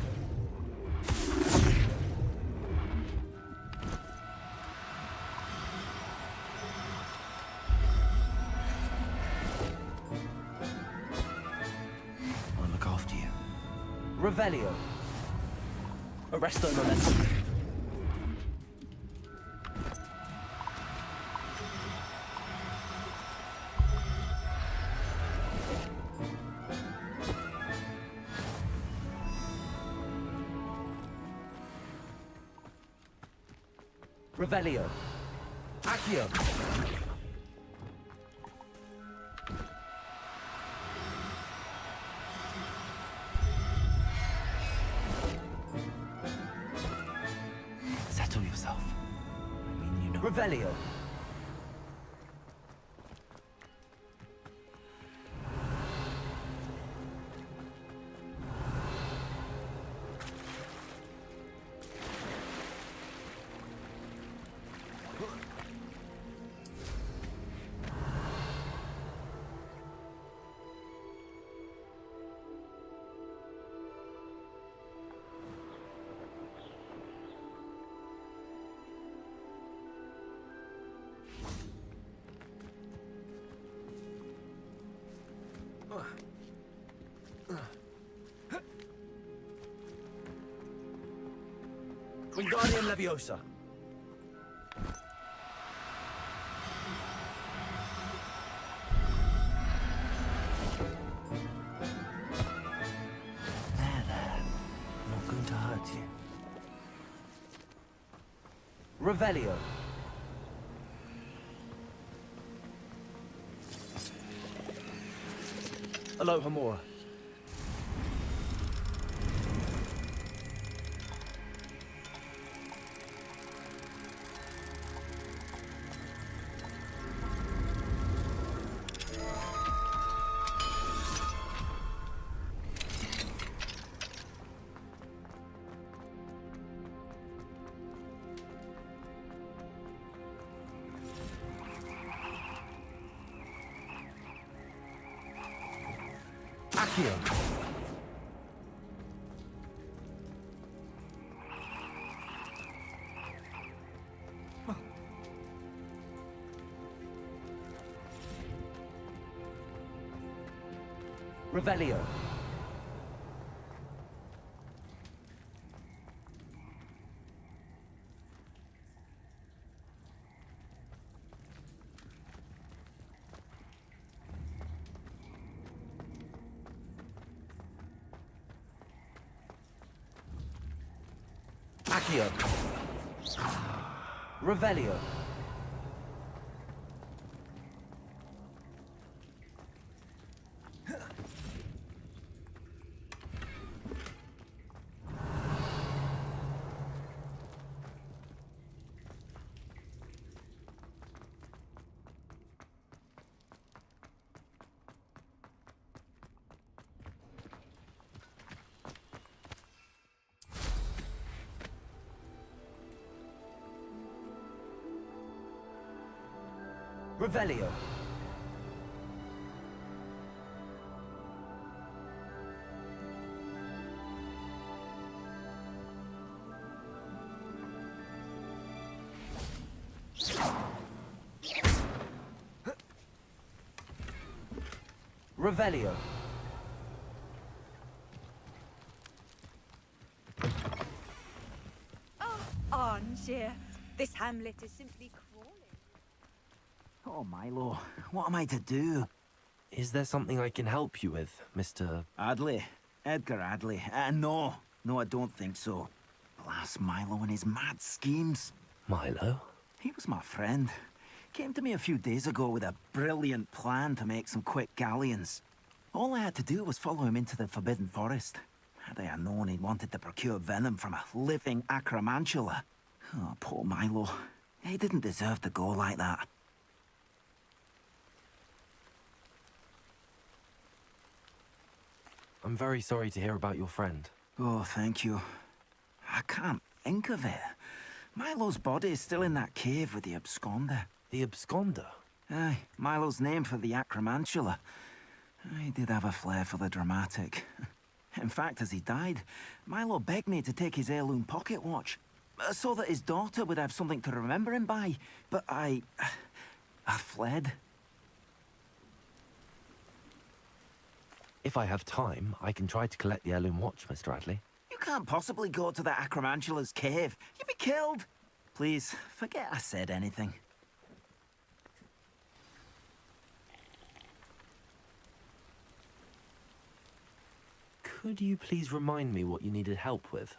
Speaker 3: I'll look after you.
Speaker 16: Revelio. Arresto momentum. Revelio. Accio.
Speaker 3: Settle yourself. I mean you know.
Speaker 16: Revelio. Wingardium Leviosa.
Speaker 3: going to hurt you.
Speaker 9: Revelio.
Speaker 16: Alohomora.
Speaker 3: Accio.
Speaker 9: Revelio.
Speaker 3: Accio.
Speaker 9: Revelio. Revelio. Revelio.
Speaker 15: Oh, Arnshire. This hamlet is simply crawling.
Speaker 18: Oh, Milo, what am I to do?
Speaker 3: Is there something I can help you with, Mr.
Speaker 18: Adley? Edgar Adley? No, I don't think so. Alas, Milo and his mad schemes.
Speaker 3: Milo?
Speaker 18: He was my friend. Came to me a few days ago with a brilliant plan to make some quick galleons. All I had to do was follow him into the Forbidden Forest. Had I known he'd wanted to procure venom from a living acromantula. Oh, poor Milo. He didn't deserve to go like that.
Speaker 3: I'm very sorry to hear about your friend.
Speaker 18: Oh, thank you. I can't think of it. Milo's body is still in that cave with the absconder.
Speaker 3: The absconder?
Speaker 18: Aye, Milo's name for the acromantula. He did have a flair for the dramatic. In fact, as he died, Milo begged me to take his heirloom pocket watch, so that his daughter would have something to remember him by. But I fled.
Speaker 3: If I have time, I can try to collect the heirloom watch, Mr. Adley.
Speaker 18: You can't possibly go to the acromantula's cave. You'd be killed. Please, forget I said anything.
Speaker 3: Could you please remind me what you needed help with?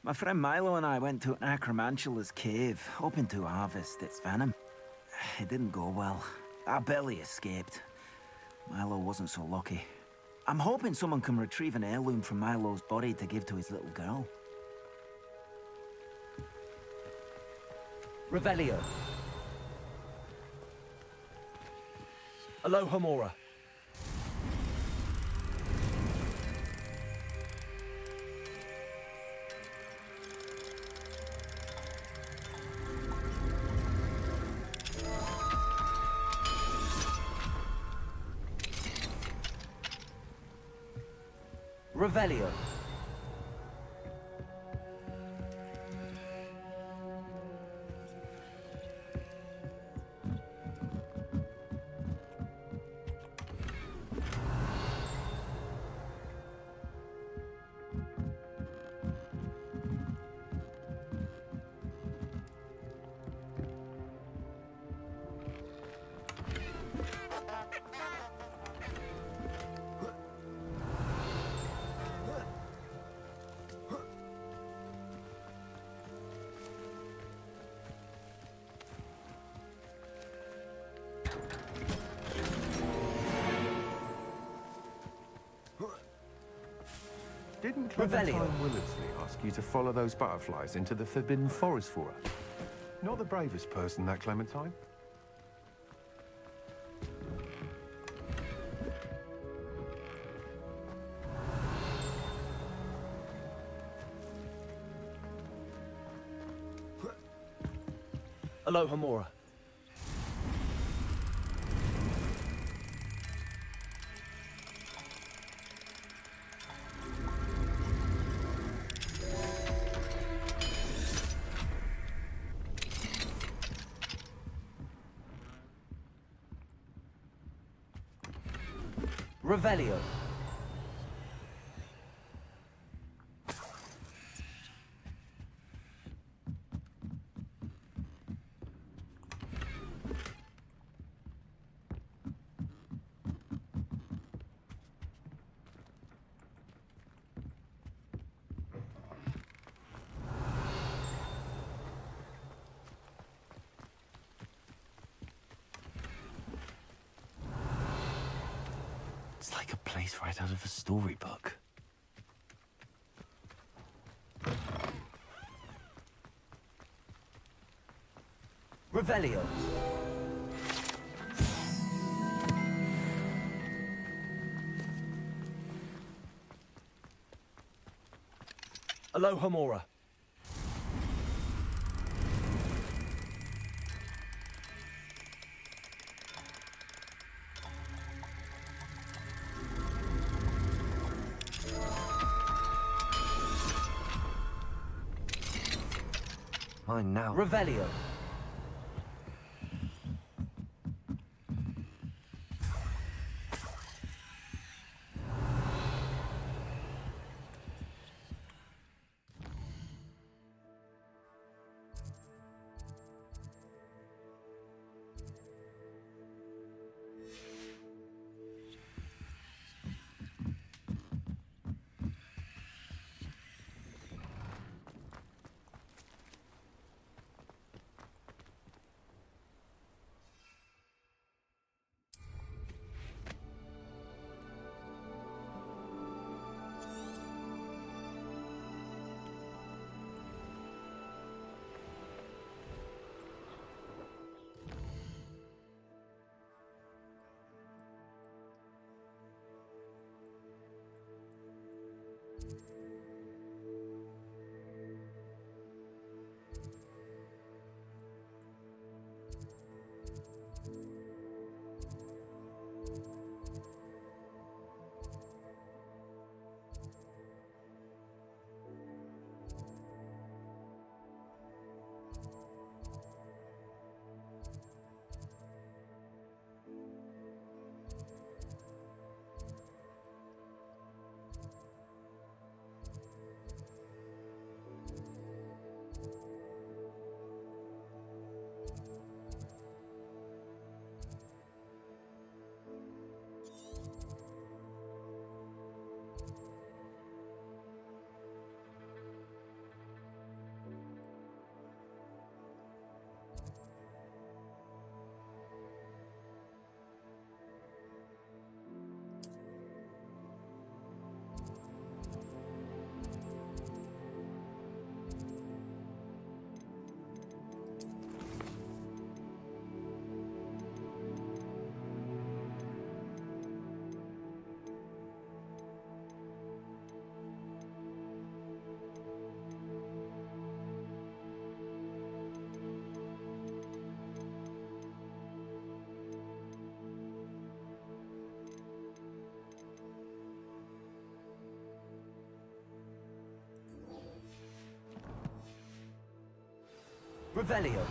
Speaker 18: My friend Milo and I went to an acromantula's cave, hoping to harvest its venom. It didn't go well. Our belly escaped. Milo wasn't so lucky. I'm hoping someone can retrieve an heirloom from Milo's body to give to his little girl.
Speaker 9: Revelio.
Speaker 16: Alohomora.
Speaker 9: Revelio.
Speaker 20: Didn't
Speaker 9: Revelio.
Speaker 20: Clementine Willersley ask you to follow those butterflies into the Forbidden Forest for her? Not the bravest person, that Clementine.
Speaker 9: Aloha Mora. Revelio.
Speaker 3: It's like a place right out of a storybook.
Speaker 9: Revelio. Aloha Mora.
Speaker 3: Mine now.
Speaker 9: Revelio. Revelio.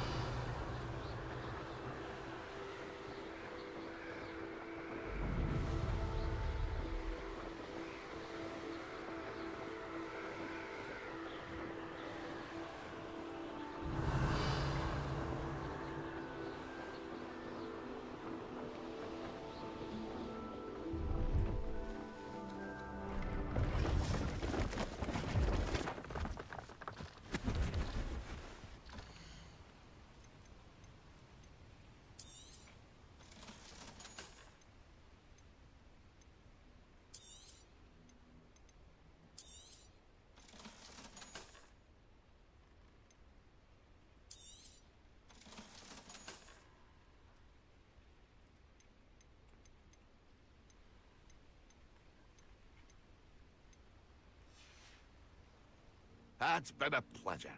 Speaker 10: That's been a pleasure.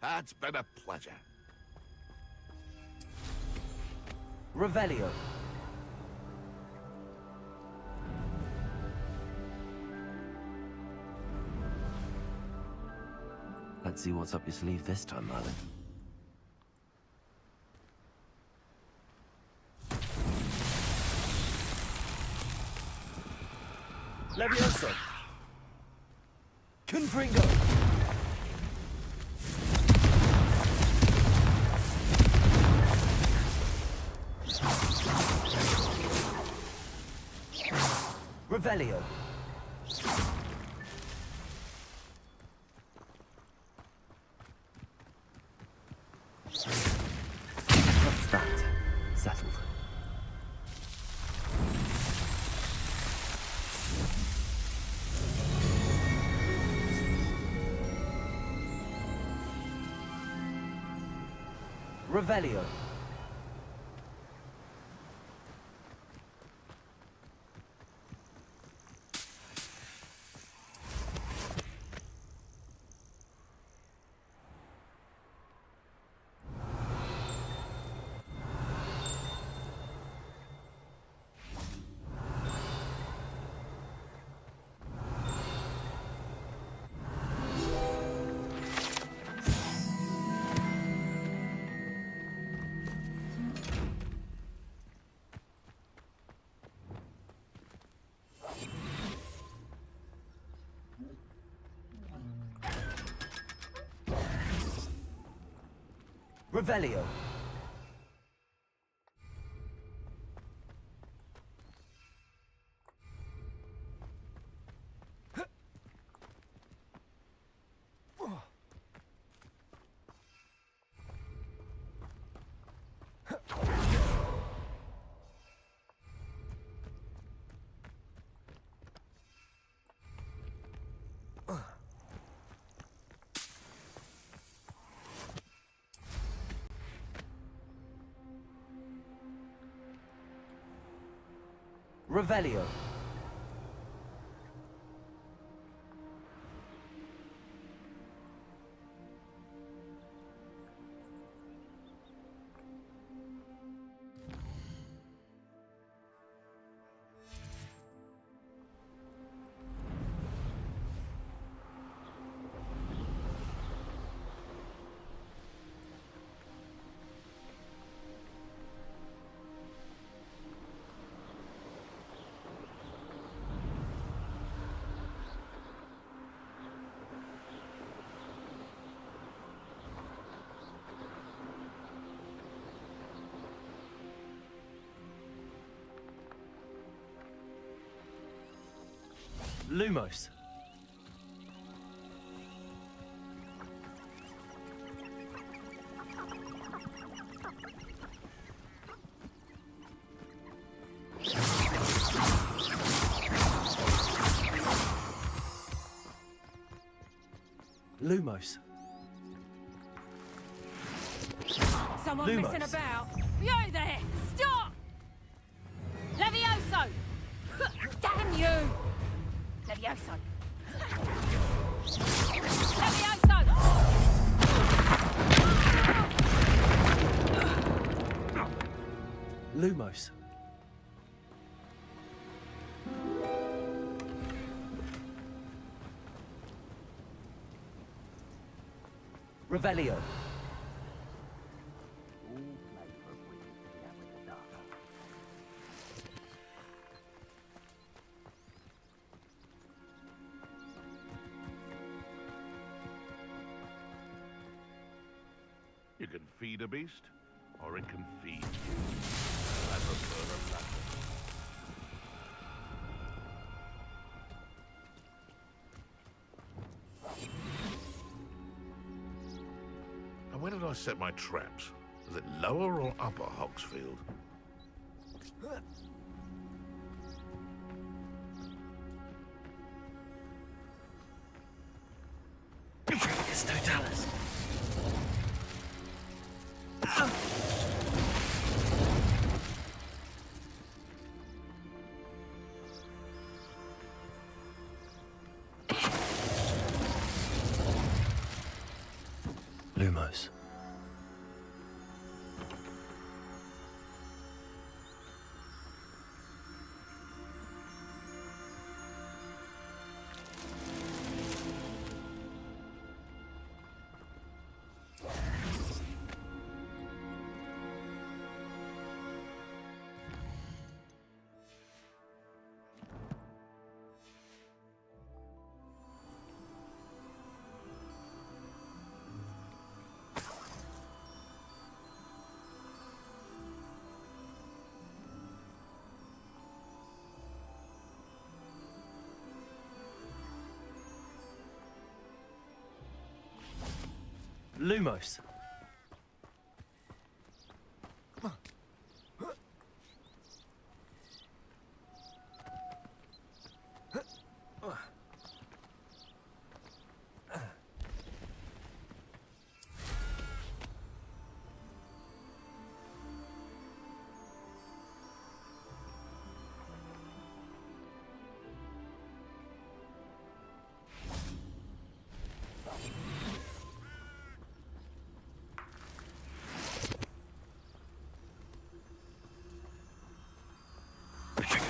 Speaker 10: That's been a pleasure.
Speaker 9: Revelio.
Speaker 3: Let's see what's up your sleeve this time, Merlin.
Speaker 9: Levioso. Confringo. Revelio.
Speaker 3: What's that? Settled.
Speaker 9: Revelio. Revelio. Revelio. Lumos. Lumos.
Speaker 7: Someone
Speaker 9: Lumos.
Speaker 7: messing about? You there! Stop! Levioso! Damn you! Levioso! Levioso!
Speaker 9: Lumos. Revelio.
Speaker 21: You can feed a beast, or it can feed you. I prefer the latter. And where did I set my traps? Was it lower or upper Hogsfield?
Speaker 9: It's Totalis.
Speaker 16: Lumos. Lumos.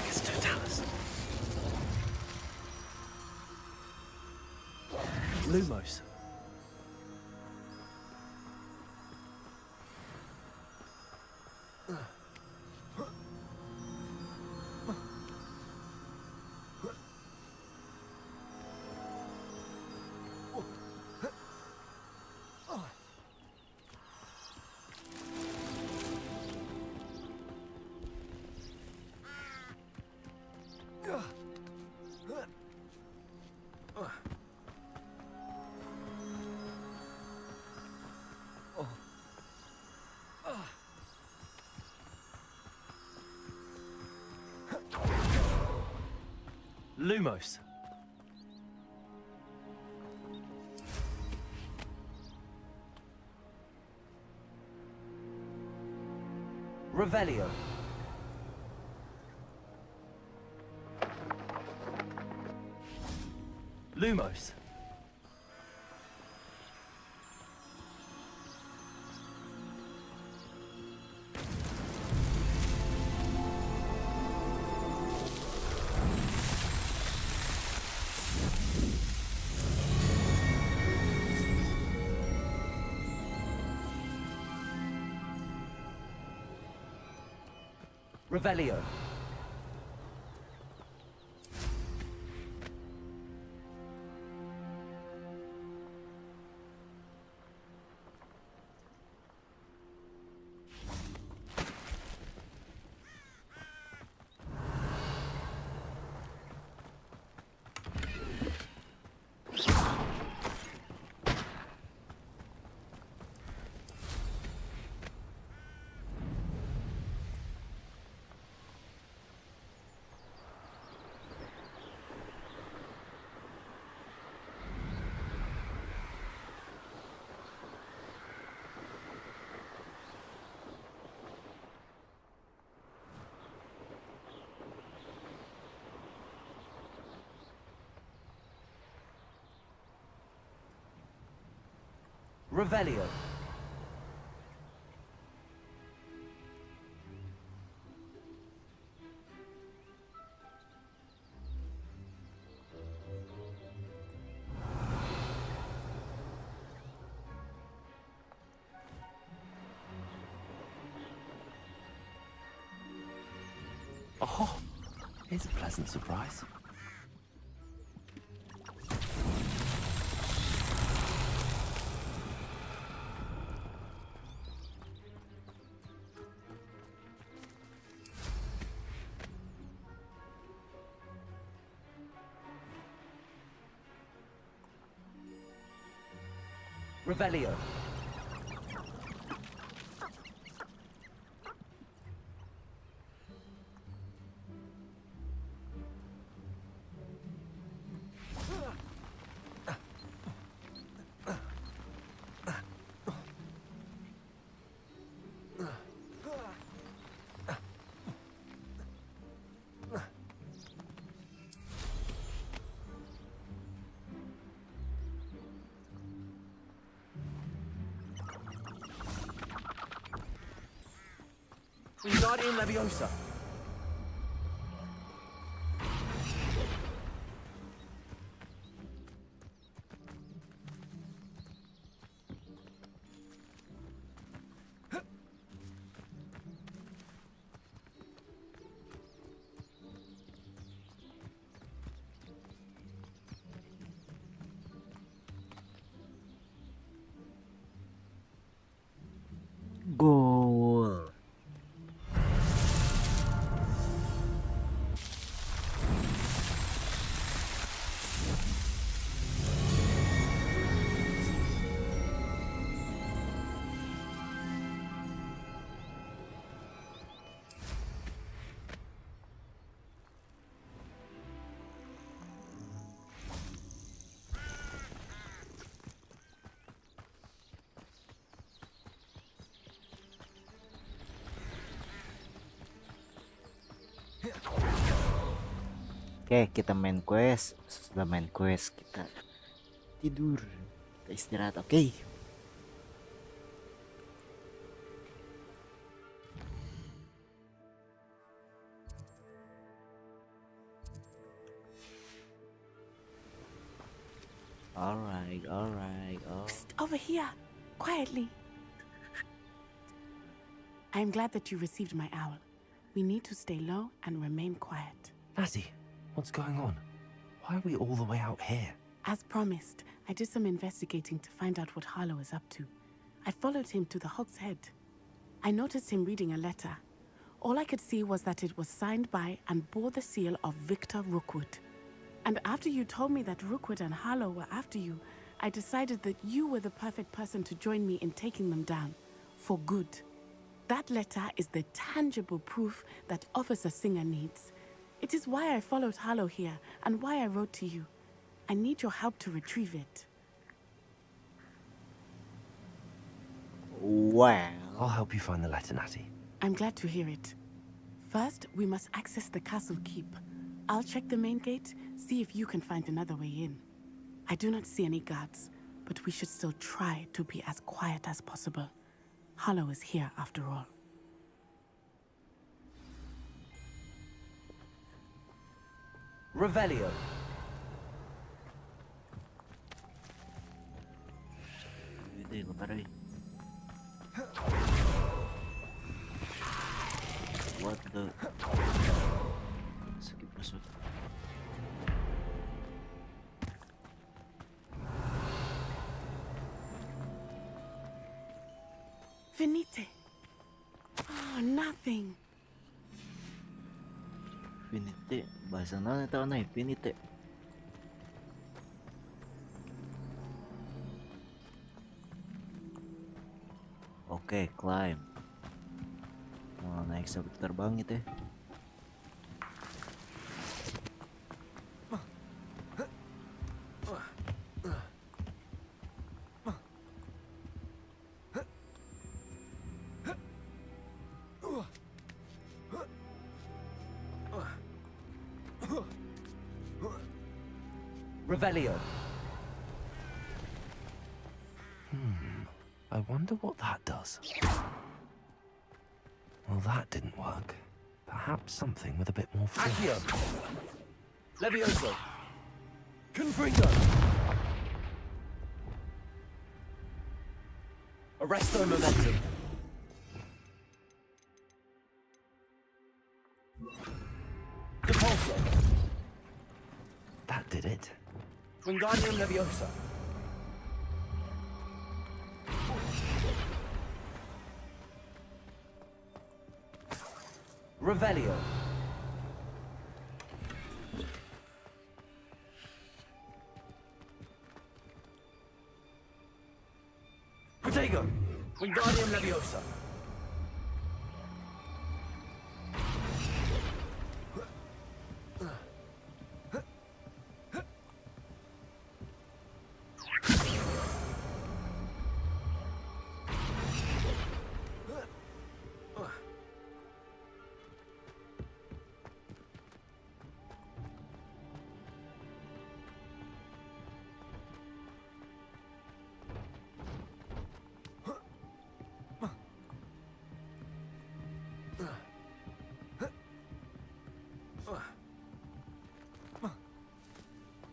Speaker 16: It's Totalis. Lumos. Lumos. Revelio. Lumos. Revelio. Revelio.
Speaker 3: Oh, here's a pleasant surprise.
Speaker 9: Revelio. Wingardium Leviosa.
Speaker 1: Gol. Oke, kita main quest. Setelah main quest, kita tidur, kita istirahat. Oke. Alright.
Speaker 6: Psst, over here, quietly. I'm glad that you received my owl. We need to stay low and remain quiet.
Speaker 3: Natty, what's going on? Why are we all the way out here?
Speaker 6: As promised, I did some investigating to find out what Harlow is up to. I followed him to the Hog's Head. I noticed him reading a letter. All I could see was that it was signed by and bore the seal of Victor Rookwood. And after you told me that Rookwood and Harlow were after you, I decided that you were the perfect person to join me in taking them down. For good. That letter is the tangible proof that Officer Singer needs. It is why I followed Harlow here and why I wrote to you. I need your help to retrieve it.
Speaker 1: Well,
Speaker 3: I'll help you find the letter, Natty.
Speaker 6: I'm glad to hear it. First, we must access the castle keep. I'll check the main gate, see if you can find another way in. I do not see any guards, but we should still try to be as quiet as possible. Harlow is here after all.
Speaker 9: Revelio.
Speaker 1: What the? Skip masuk.
Speaker 6: Venite. Oh, nothing.
Speaker 1: Finite, bahasa mana tahu nih? Finite. Oke, climb. Mau naik sabit terbang gitu ya.
Speaker 9: Revelio.
Speaker 3: I wonder what that does. Well, that didn't work. Perhaps something with a bit more force.
Speaker 9: Accio. Levioso. Confringo. Arresto momentum.
Speaker 3: That did it.
Speaker 9: Wingardium Leviosa. Revelio. Protego. Wingardium Leviosa.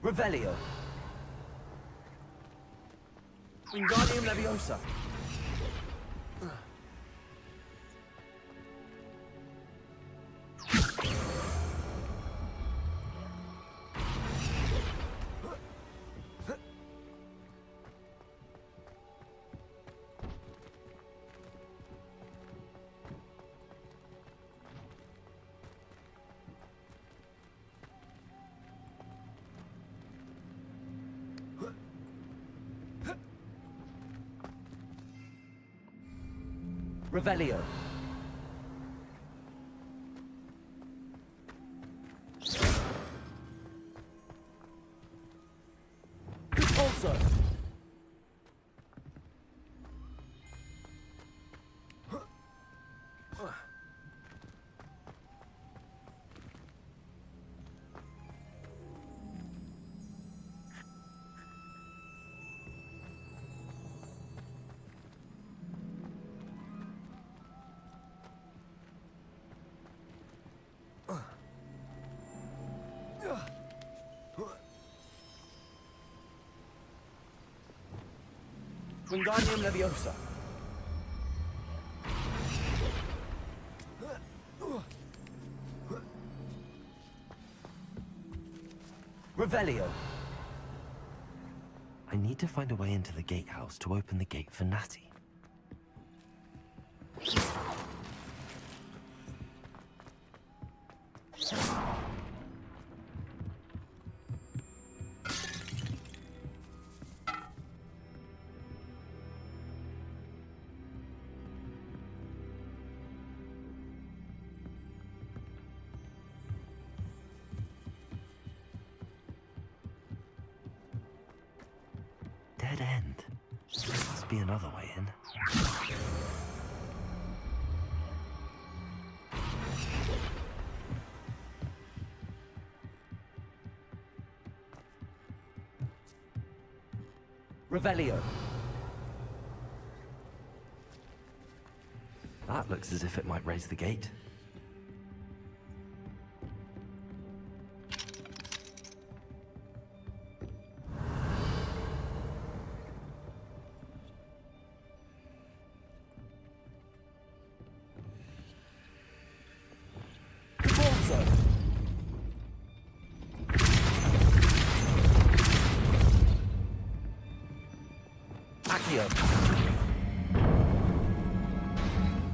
Speaker 9: Revelio. Wingardium Leviosa. Revelio. Also. Wingardium Leviosa. Revelio.
Speaker 3: I need to find a way into the gatehouse to open the gate for Natty. Dead end. There must be another way in.
Speaker 9: Revelio.
Speaker 3: That looks as if it might raise the gate.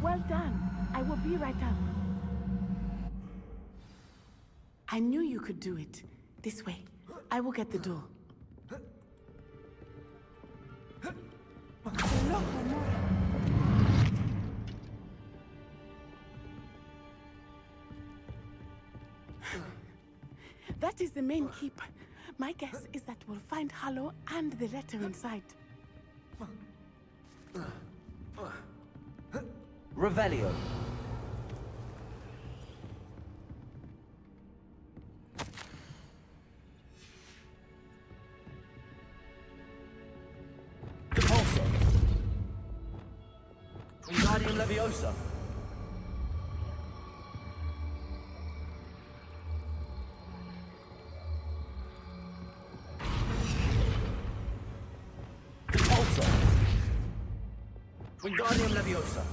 Speaker 6: Well done. I will be right up. I knew you could do it. This way. I will get the door. That is the main keep. My guess is that we'll find Harlow and the letter inside.
Speaker 9: Revelio. Depulso. Wingardium Leviosa. Depulso. Wingardium Leviosa.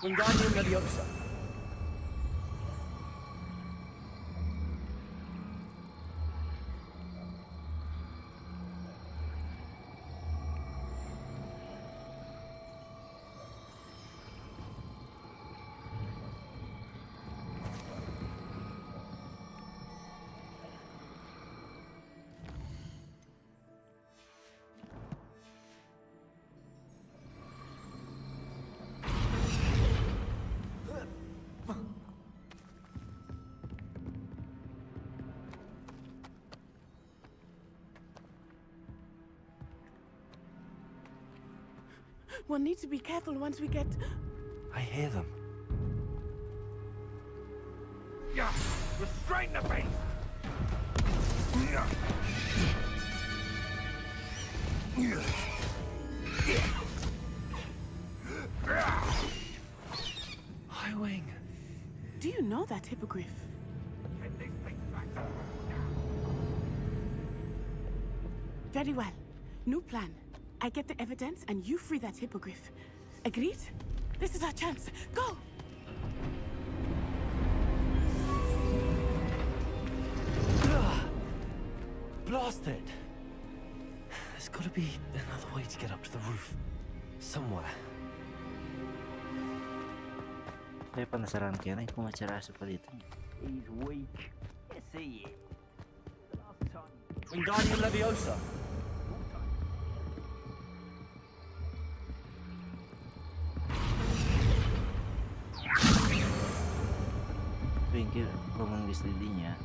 Speaker 9: Wingardium Leviosa.
Speaker 6: We'll need to be careful once we get...
Speaker 3: I hear them.
Speaker 21: Yeah, restrain the beast!
Speaker 3: Highwing.
Speaker 6: Do you know that hippogriff? Very well. New plan. I get the evidence and you free that hippogriff. Agreed? This is our chance. Go!
Speaker 3: Blasted! There's gotta be another way to get up to the roof. Somewhere.
Speaker 1: Saya penasaran kayaknya kok cara seperti itu.
Speaker 19: He's weak. Yes, he is. The last time.
Speaker 9: Wingardium Leviosa.
Speaker 1: Pinggir lubang di selidinya.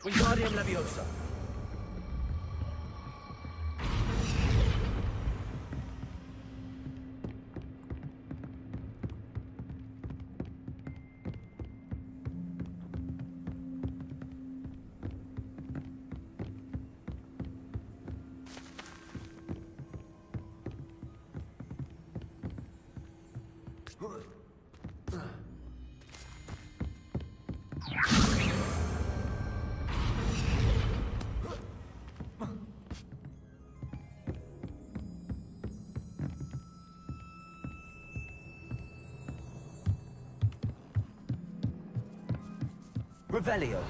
Speaker 9: Wingardium Leviosa. Revelio.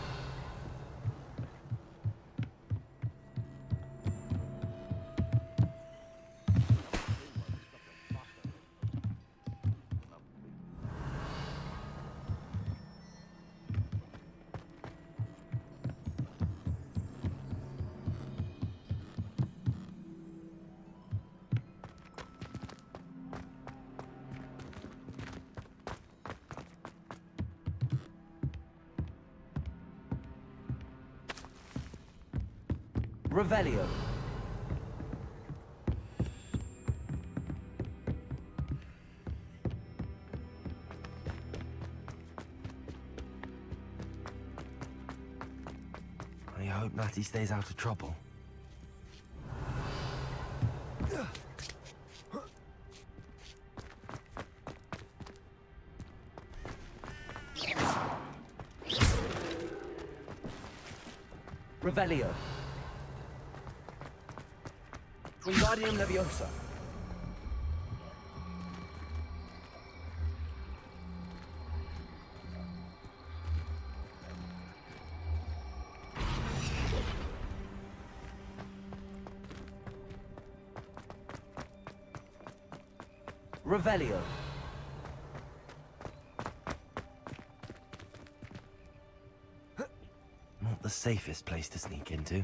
Speaker 9: Revelio.
Speaker 3: I hope Natty stays out of trouble.
Speaker 9: Revelio. Wingardium Leviosa. Revelio.
Speaker 3: Not the safest place to sneak into.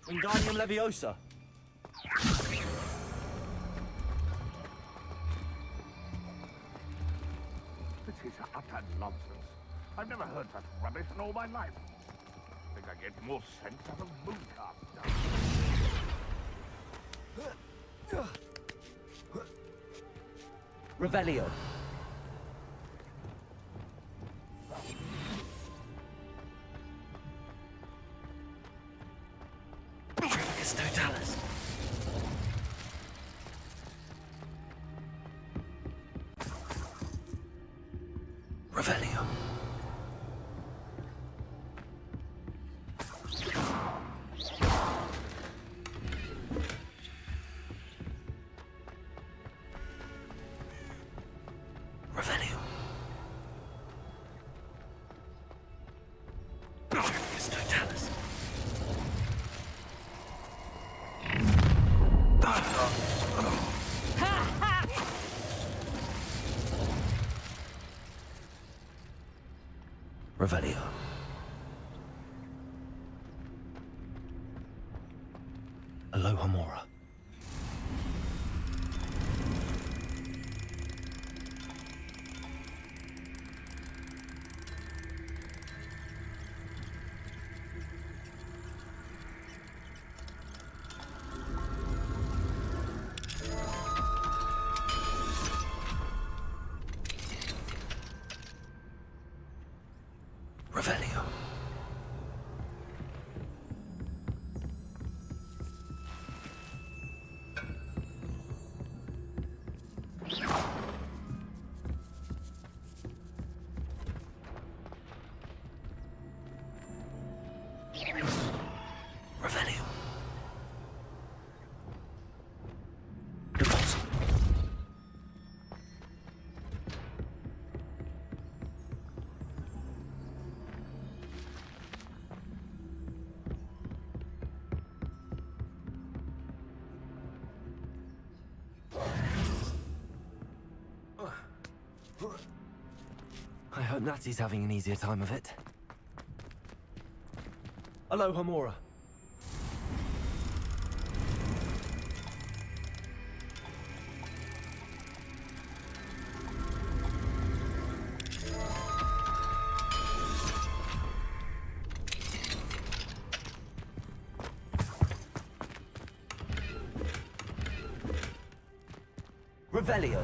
Speaker 9: Wingardium Leviosa.
Speaker 21: This is utter nonsense. I've never heard such rubbish in all my life. I think I get more sense out of mooncasts.
Speaker 9: Revelio.
Speaker 3: It's Totalis. Revelio. Revelio. It's Totalis. Revelio. Aloha Mora. Revelio. Revelio. Deposit. I hope Natsy's having an easier time of it. Aloha Mora. Revelio.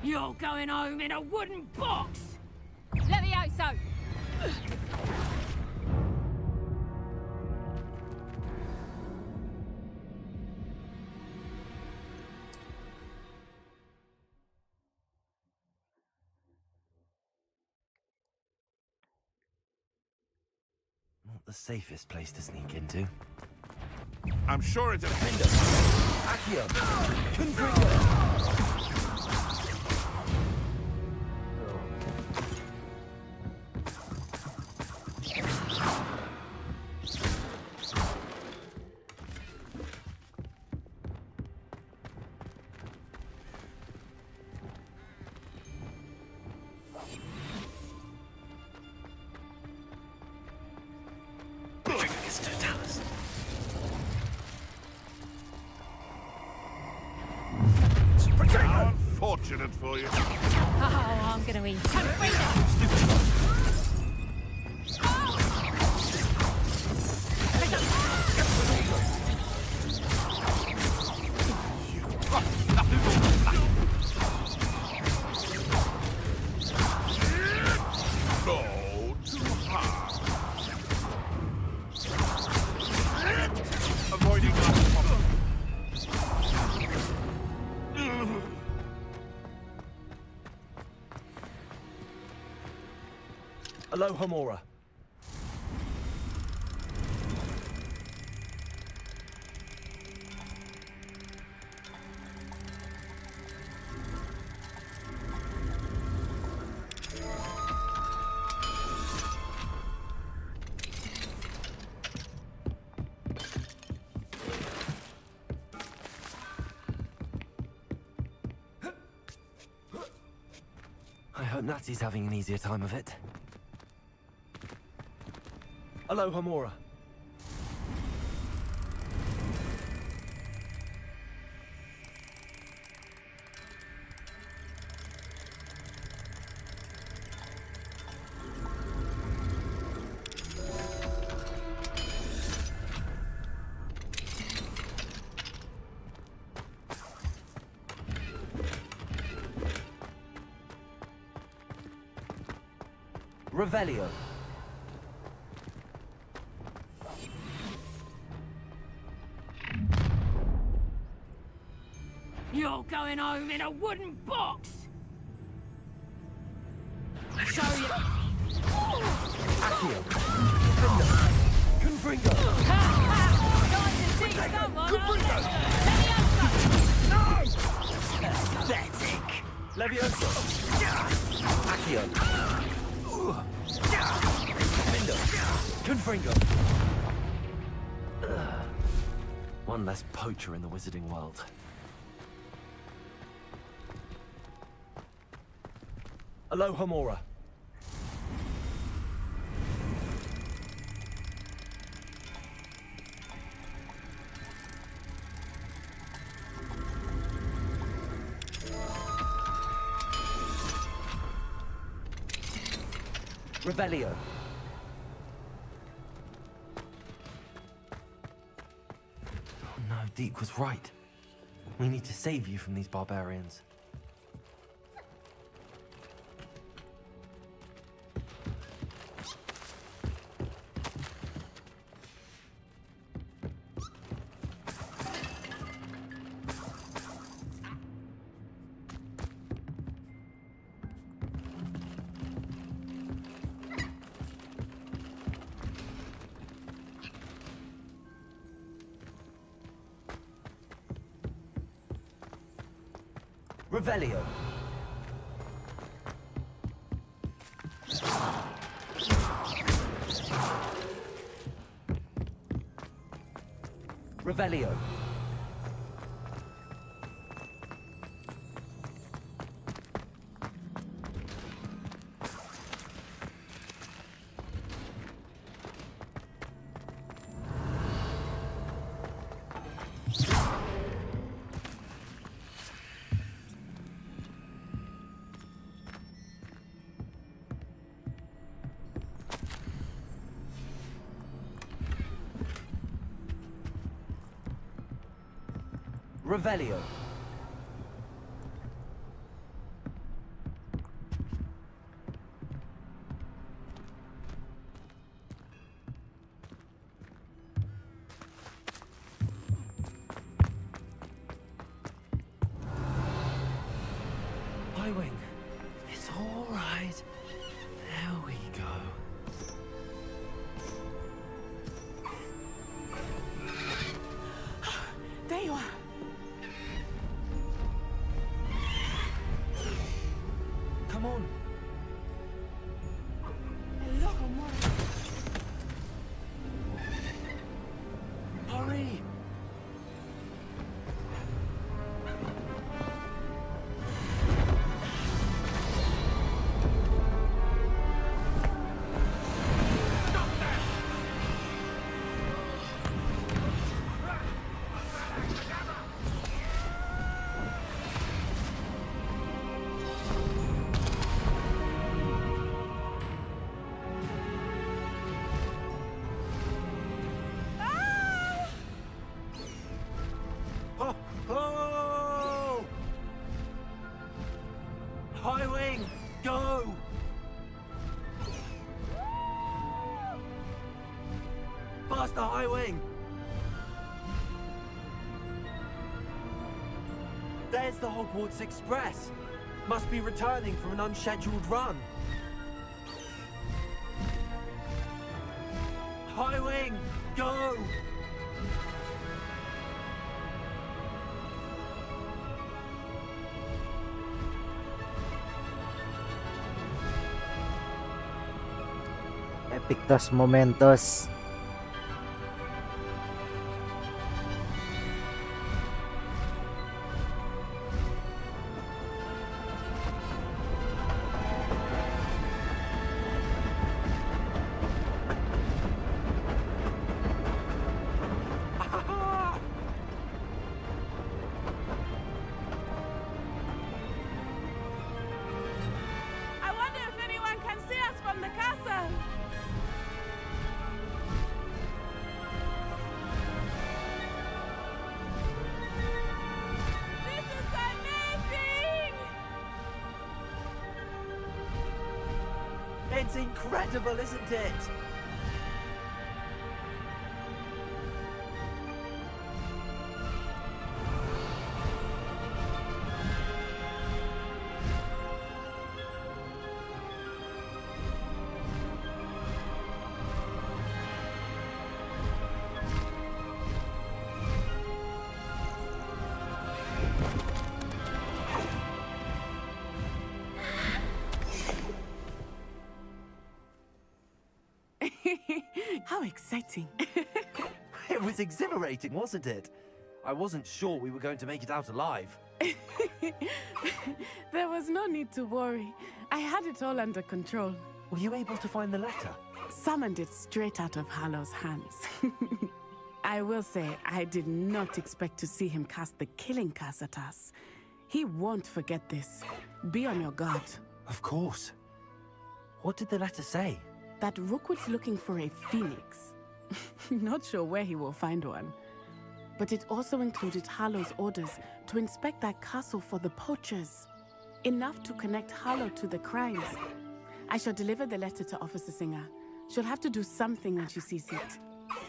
Speaker 7: You're going home in a wooden box! Let me out so!
Speaker 3: Not the safest place to sneak into.
Speaker 21: I'm sure it's a
Speaker 3: Accio! Configure! It's Totalis.
Speaker 21: How unfortunate for you.
Speaker 7: Oh, I'm gonna eat you.
Speaker 21: Go too hard. Avoiding
Speaker 3: Aloha Mora. I hope Natsy's having an easier time of it. Aloha Mora.
Speaker 9: Revelio.
Speaker 7: You're going home in a wooden box! Show you.
Speaker 9: Accio. Confringo. Pathetic. Levioso. Accio. Findo. Confringo. One less poacher in the wizarding world. Aloha Mora. Revelio. Oh no, Deke was right. We need to save you from these barbarians. Revelio. Revelio. Revelio. Highwing. It's all right. There we go.
Speaker 6: There you are.
Speaker 9: Come on. Hurry. Oh! Highwing, go! Faster, Highwing! There's the Hogwarts Express. Must be returning from an unscheduled run. Highwing, go!
Speaker 1: Epictos momentos.
Speaker 6: I wonder if anyone can see us from the castle.
Speaker 9: It's incredible, isn't it?
Speaker 6: How exciting.
Speaker 16: It was exhilarating, wasn't it? I wasn't sure we were going to make it out alive.
Speaker 6: There was no need to worry. I had it all under control.
Speaker 16: Were you able to find the letter?
Speaker 6: Summoned it straight out of Harlow's hands. I will say, I did not expect to see him cast the killing curse at us. He won't forget this. Be on your guard.
Speaker 16: Of course. What did the letter say?
Speaker 6: That Rookwood's looking for a phoenix. Not sure where he will find one. But it also included Harlow's orders to inspect that castle for the poachers. Enough to connect Harlow to the crimes. I shall deliver the letter to Officer Singer. She'll have to do something when she sees it.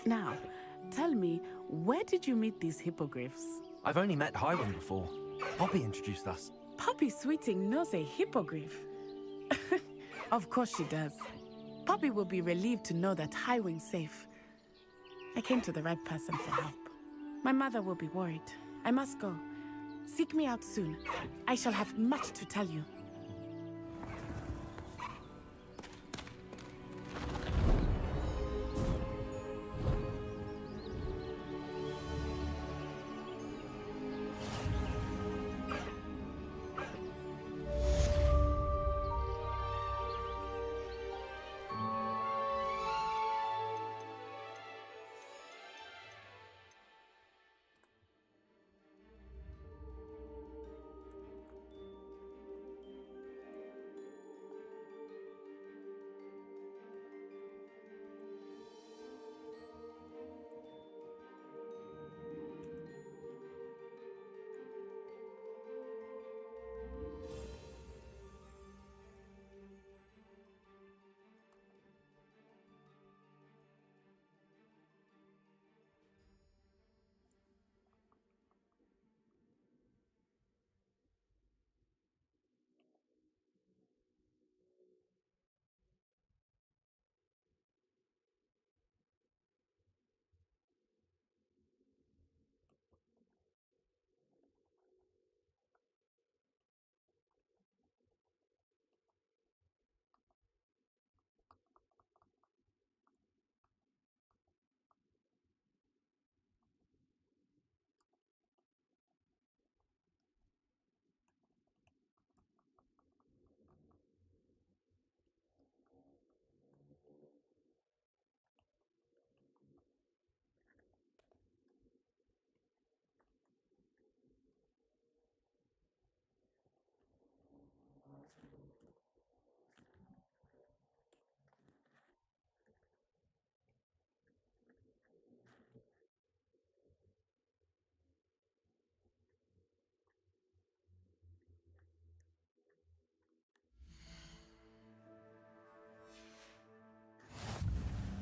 Speaker 6: Now, tell me, where did you meet these hippogriffs?
Speaker 16: I've only met Highwing before. Poppy introduced us.
Speaker 6: Poppy Sweeting knows a hippogriff. Of course she does. Poppy will be relieved to know that Highwing's safe. I came to the right person for help. My mother will be worried. I must go. Seek me out soon. I shall have much to tell you.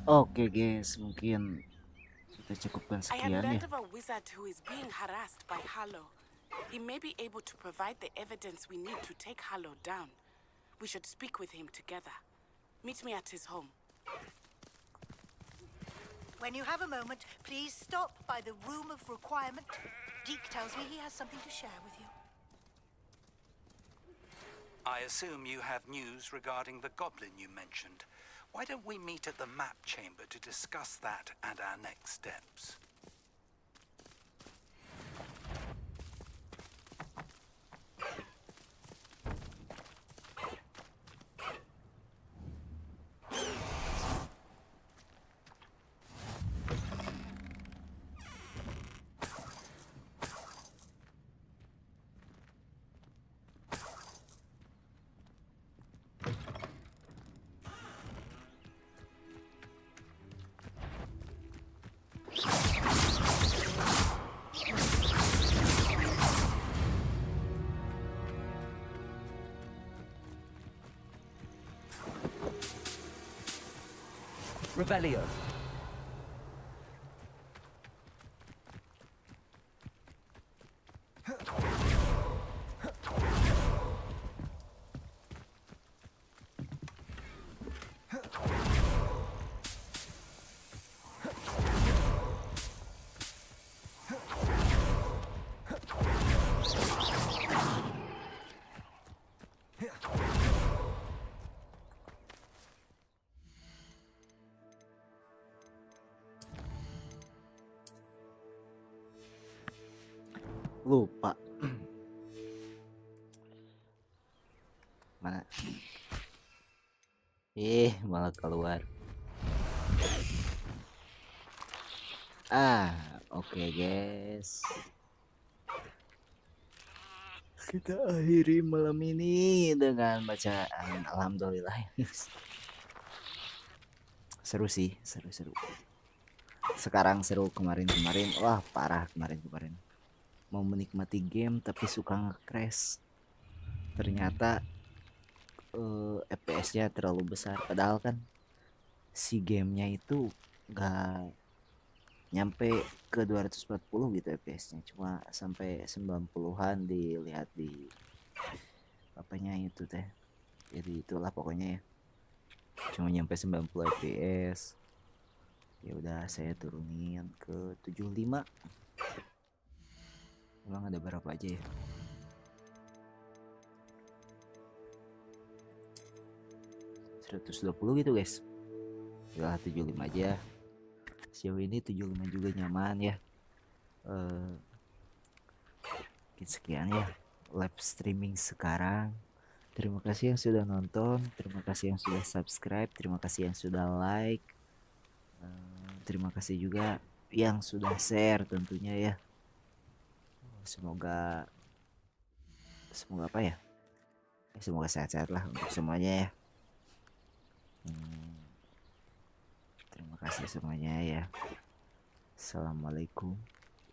Speaker 1: Oke guys, mungkin kita cukupkan
Speaker 6: I have
Speaker 1: sekian ya.
Speaker 6: learned of a wizard who is being harassed by Harlow. He may be able to provide the evidence we need to take Harlow down. We should speak with him together. Meet me at his home.
Speaker 12: When you have a moment, please stop by the Room of Requirement. Deke tells me he has something to share with you.
Speaker 8: I assume you have news regarding the goblin you mentioned. Why don't we meet at the map chamber to discuss that and our next steps?
Speaker 9: Revelio.
Speaker 1: Lupa. Mana? Malah keluar. Oke, guys. Kita akhiri malam ini dengan bacaan alhamdulillah. Seru sih, seru. Sekarang seru, kemarin wah parah kemarin. Mau menikmati game tapi suka nge-crash. Ternyata FPS-nya terlalu besar, padahal kan si gamenya itu nggak nyampe ke 240 gitu FPS-nya, cuma sampai 90-an dilihat di apanya itu teh. Jadi itulah pokoknya ya. Cuma nyampe 90 FPS. Ya udah saya turunin ke 75. Emang ada berapa aja ya? $120 gitu guys. Udah 75 aja. Sejauh ini 75 juga nyaman ya. Sekian ya live streaming sekarang. Terima kasih yang sudah nonton, terima kasih yang sudah subscribe, terima kasih yang sudah like, terima kasih juga yang sudah share tentunya ya. Semoga apa ya? Semoga sehat-sehat lah untuk semuanya ya. Terima kasih semuanya ya. Assalamualaikum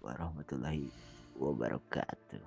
Speaker 1: warahmatullahi wabarakatuh.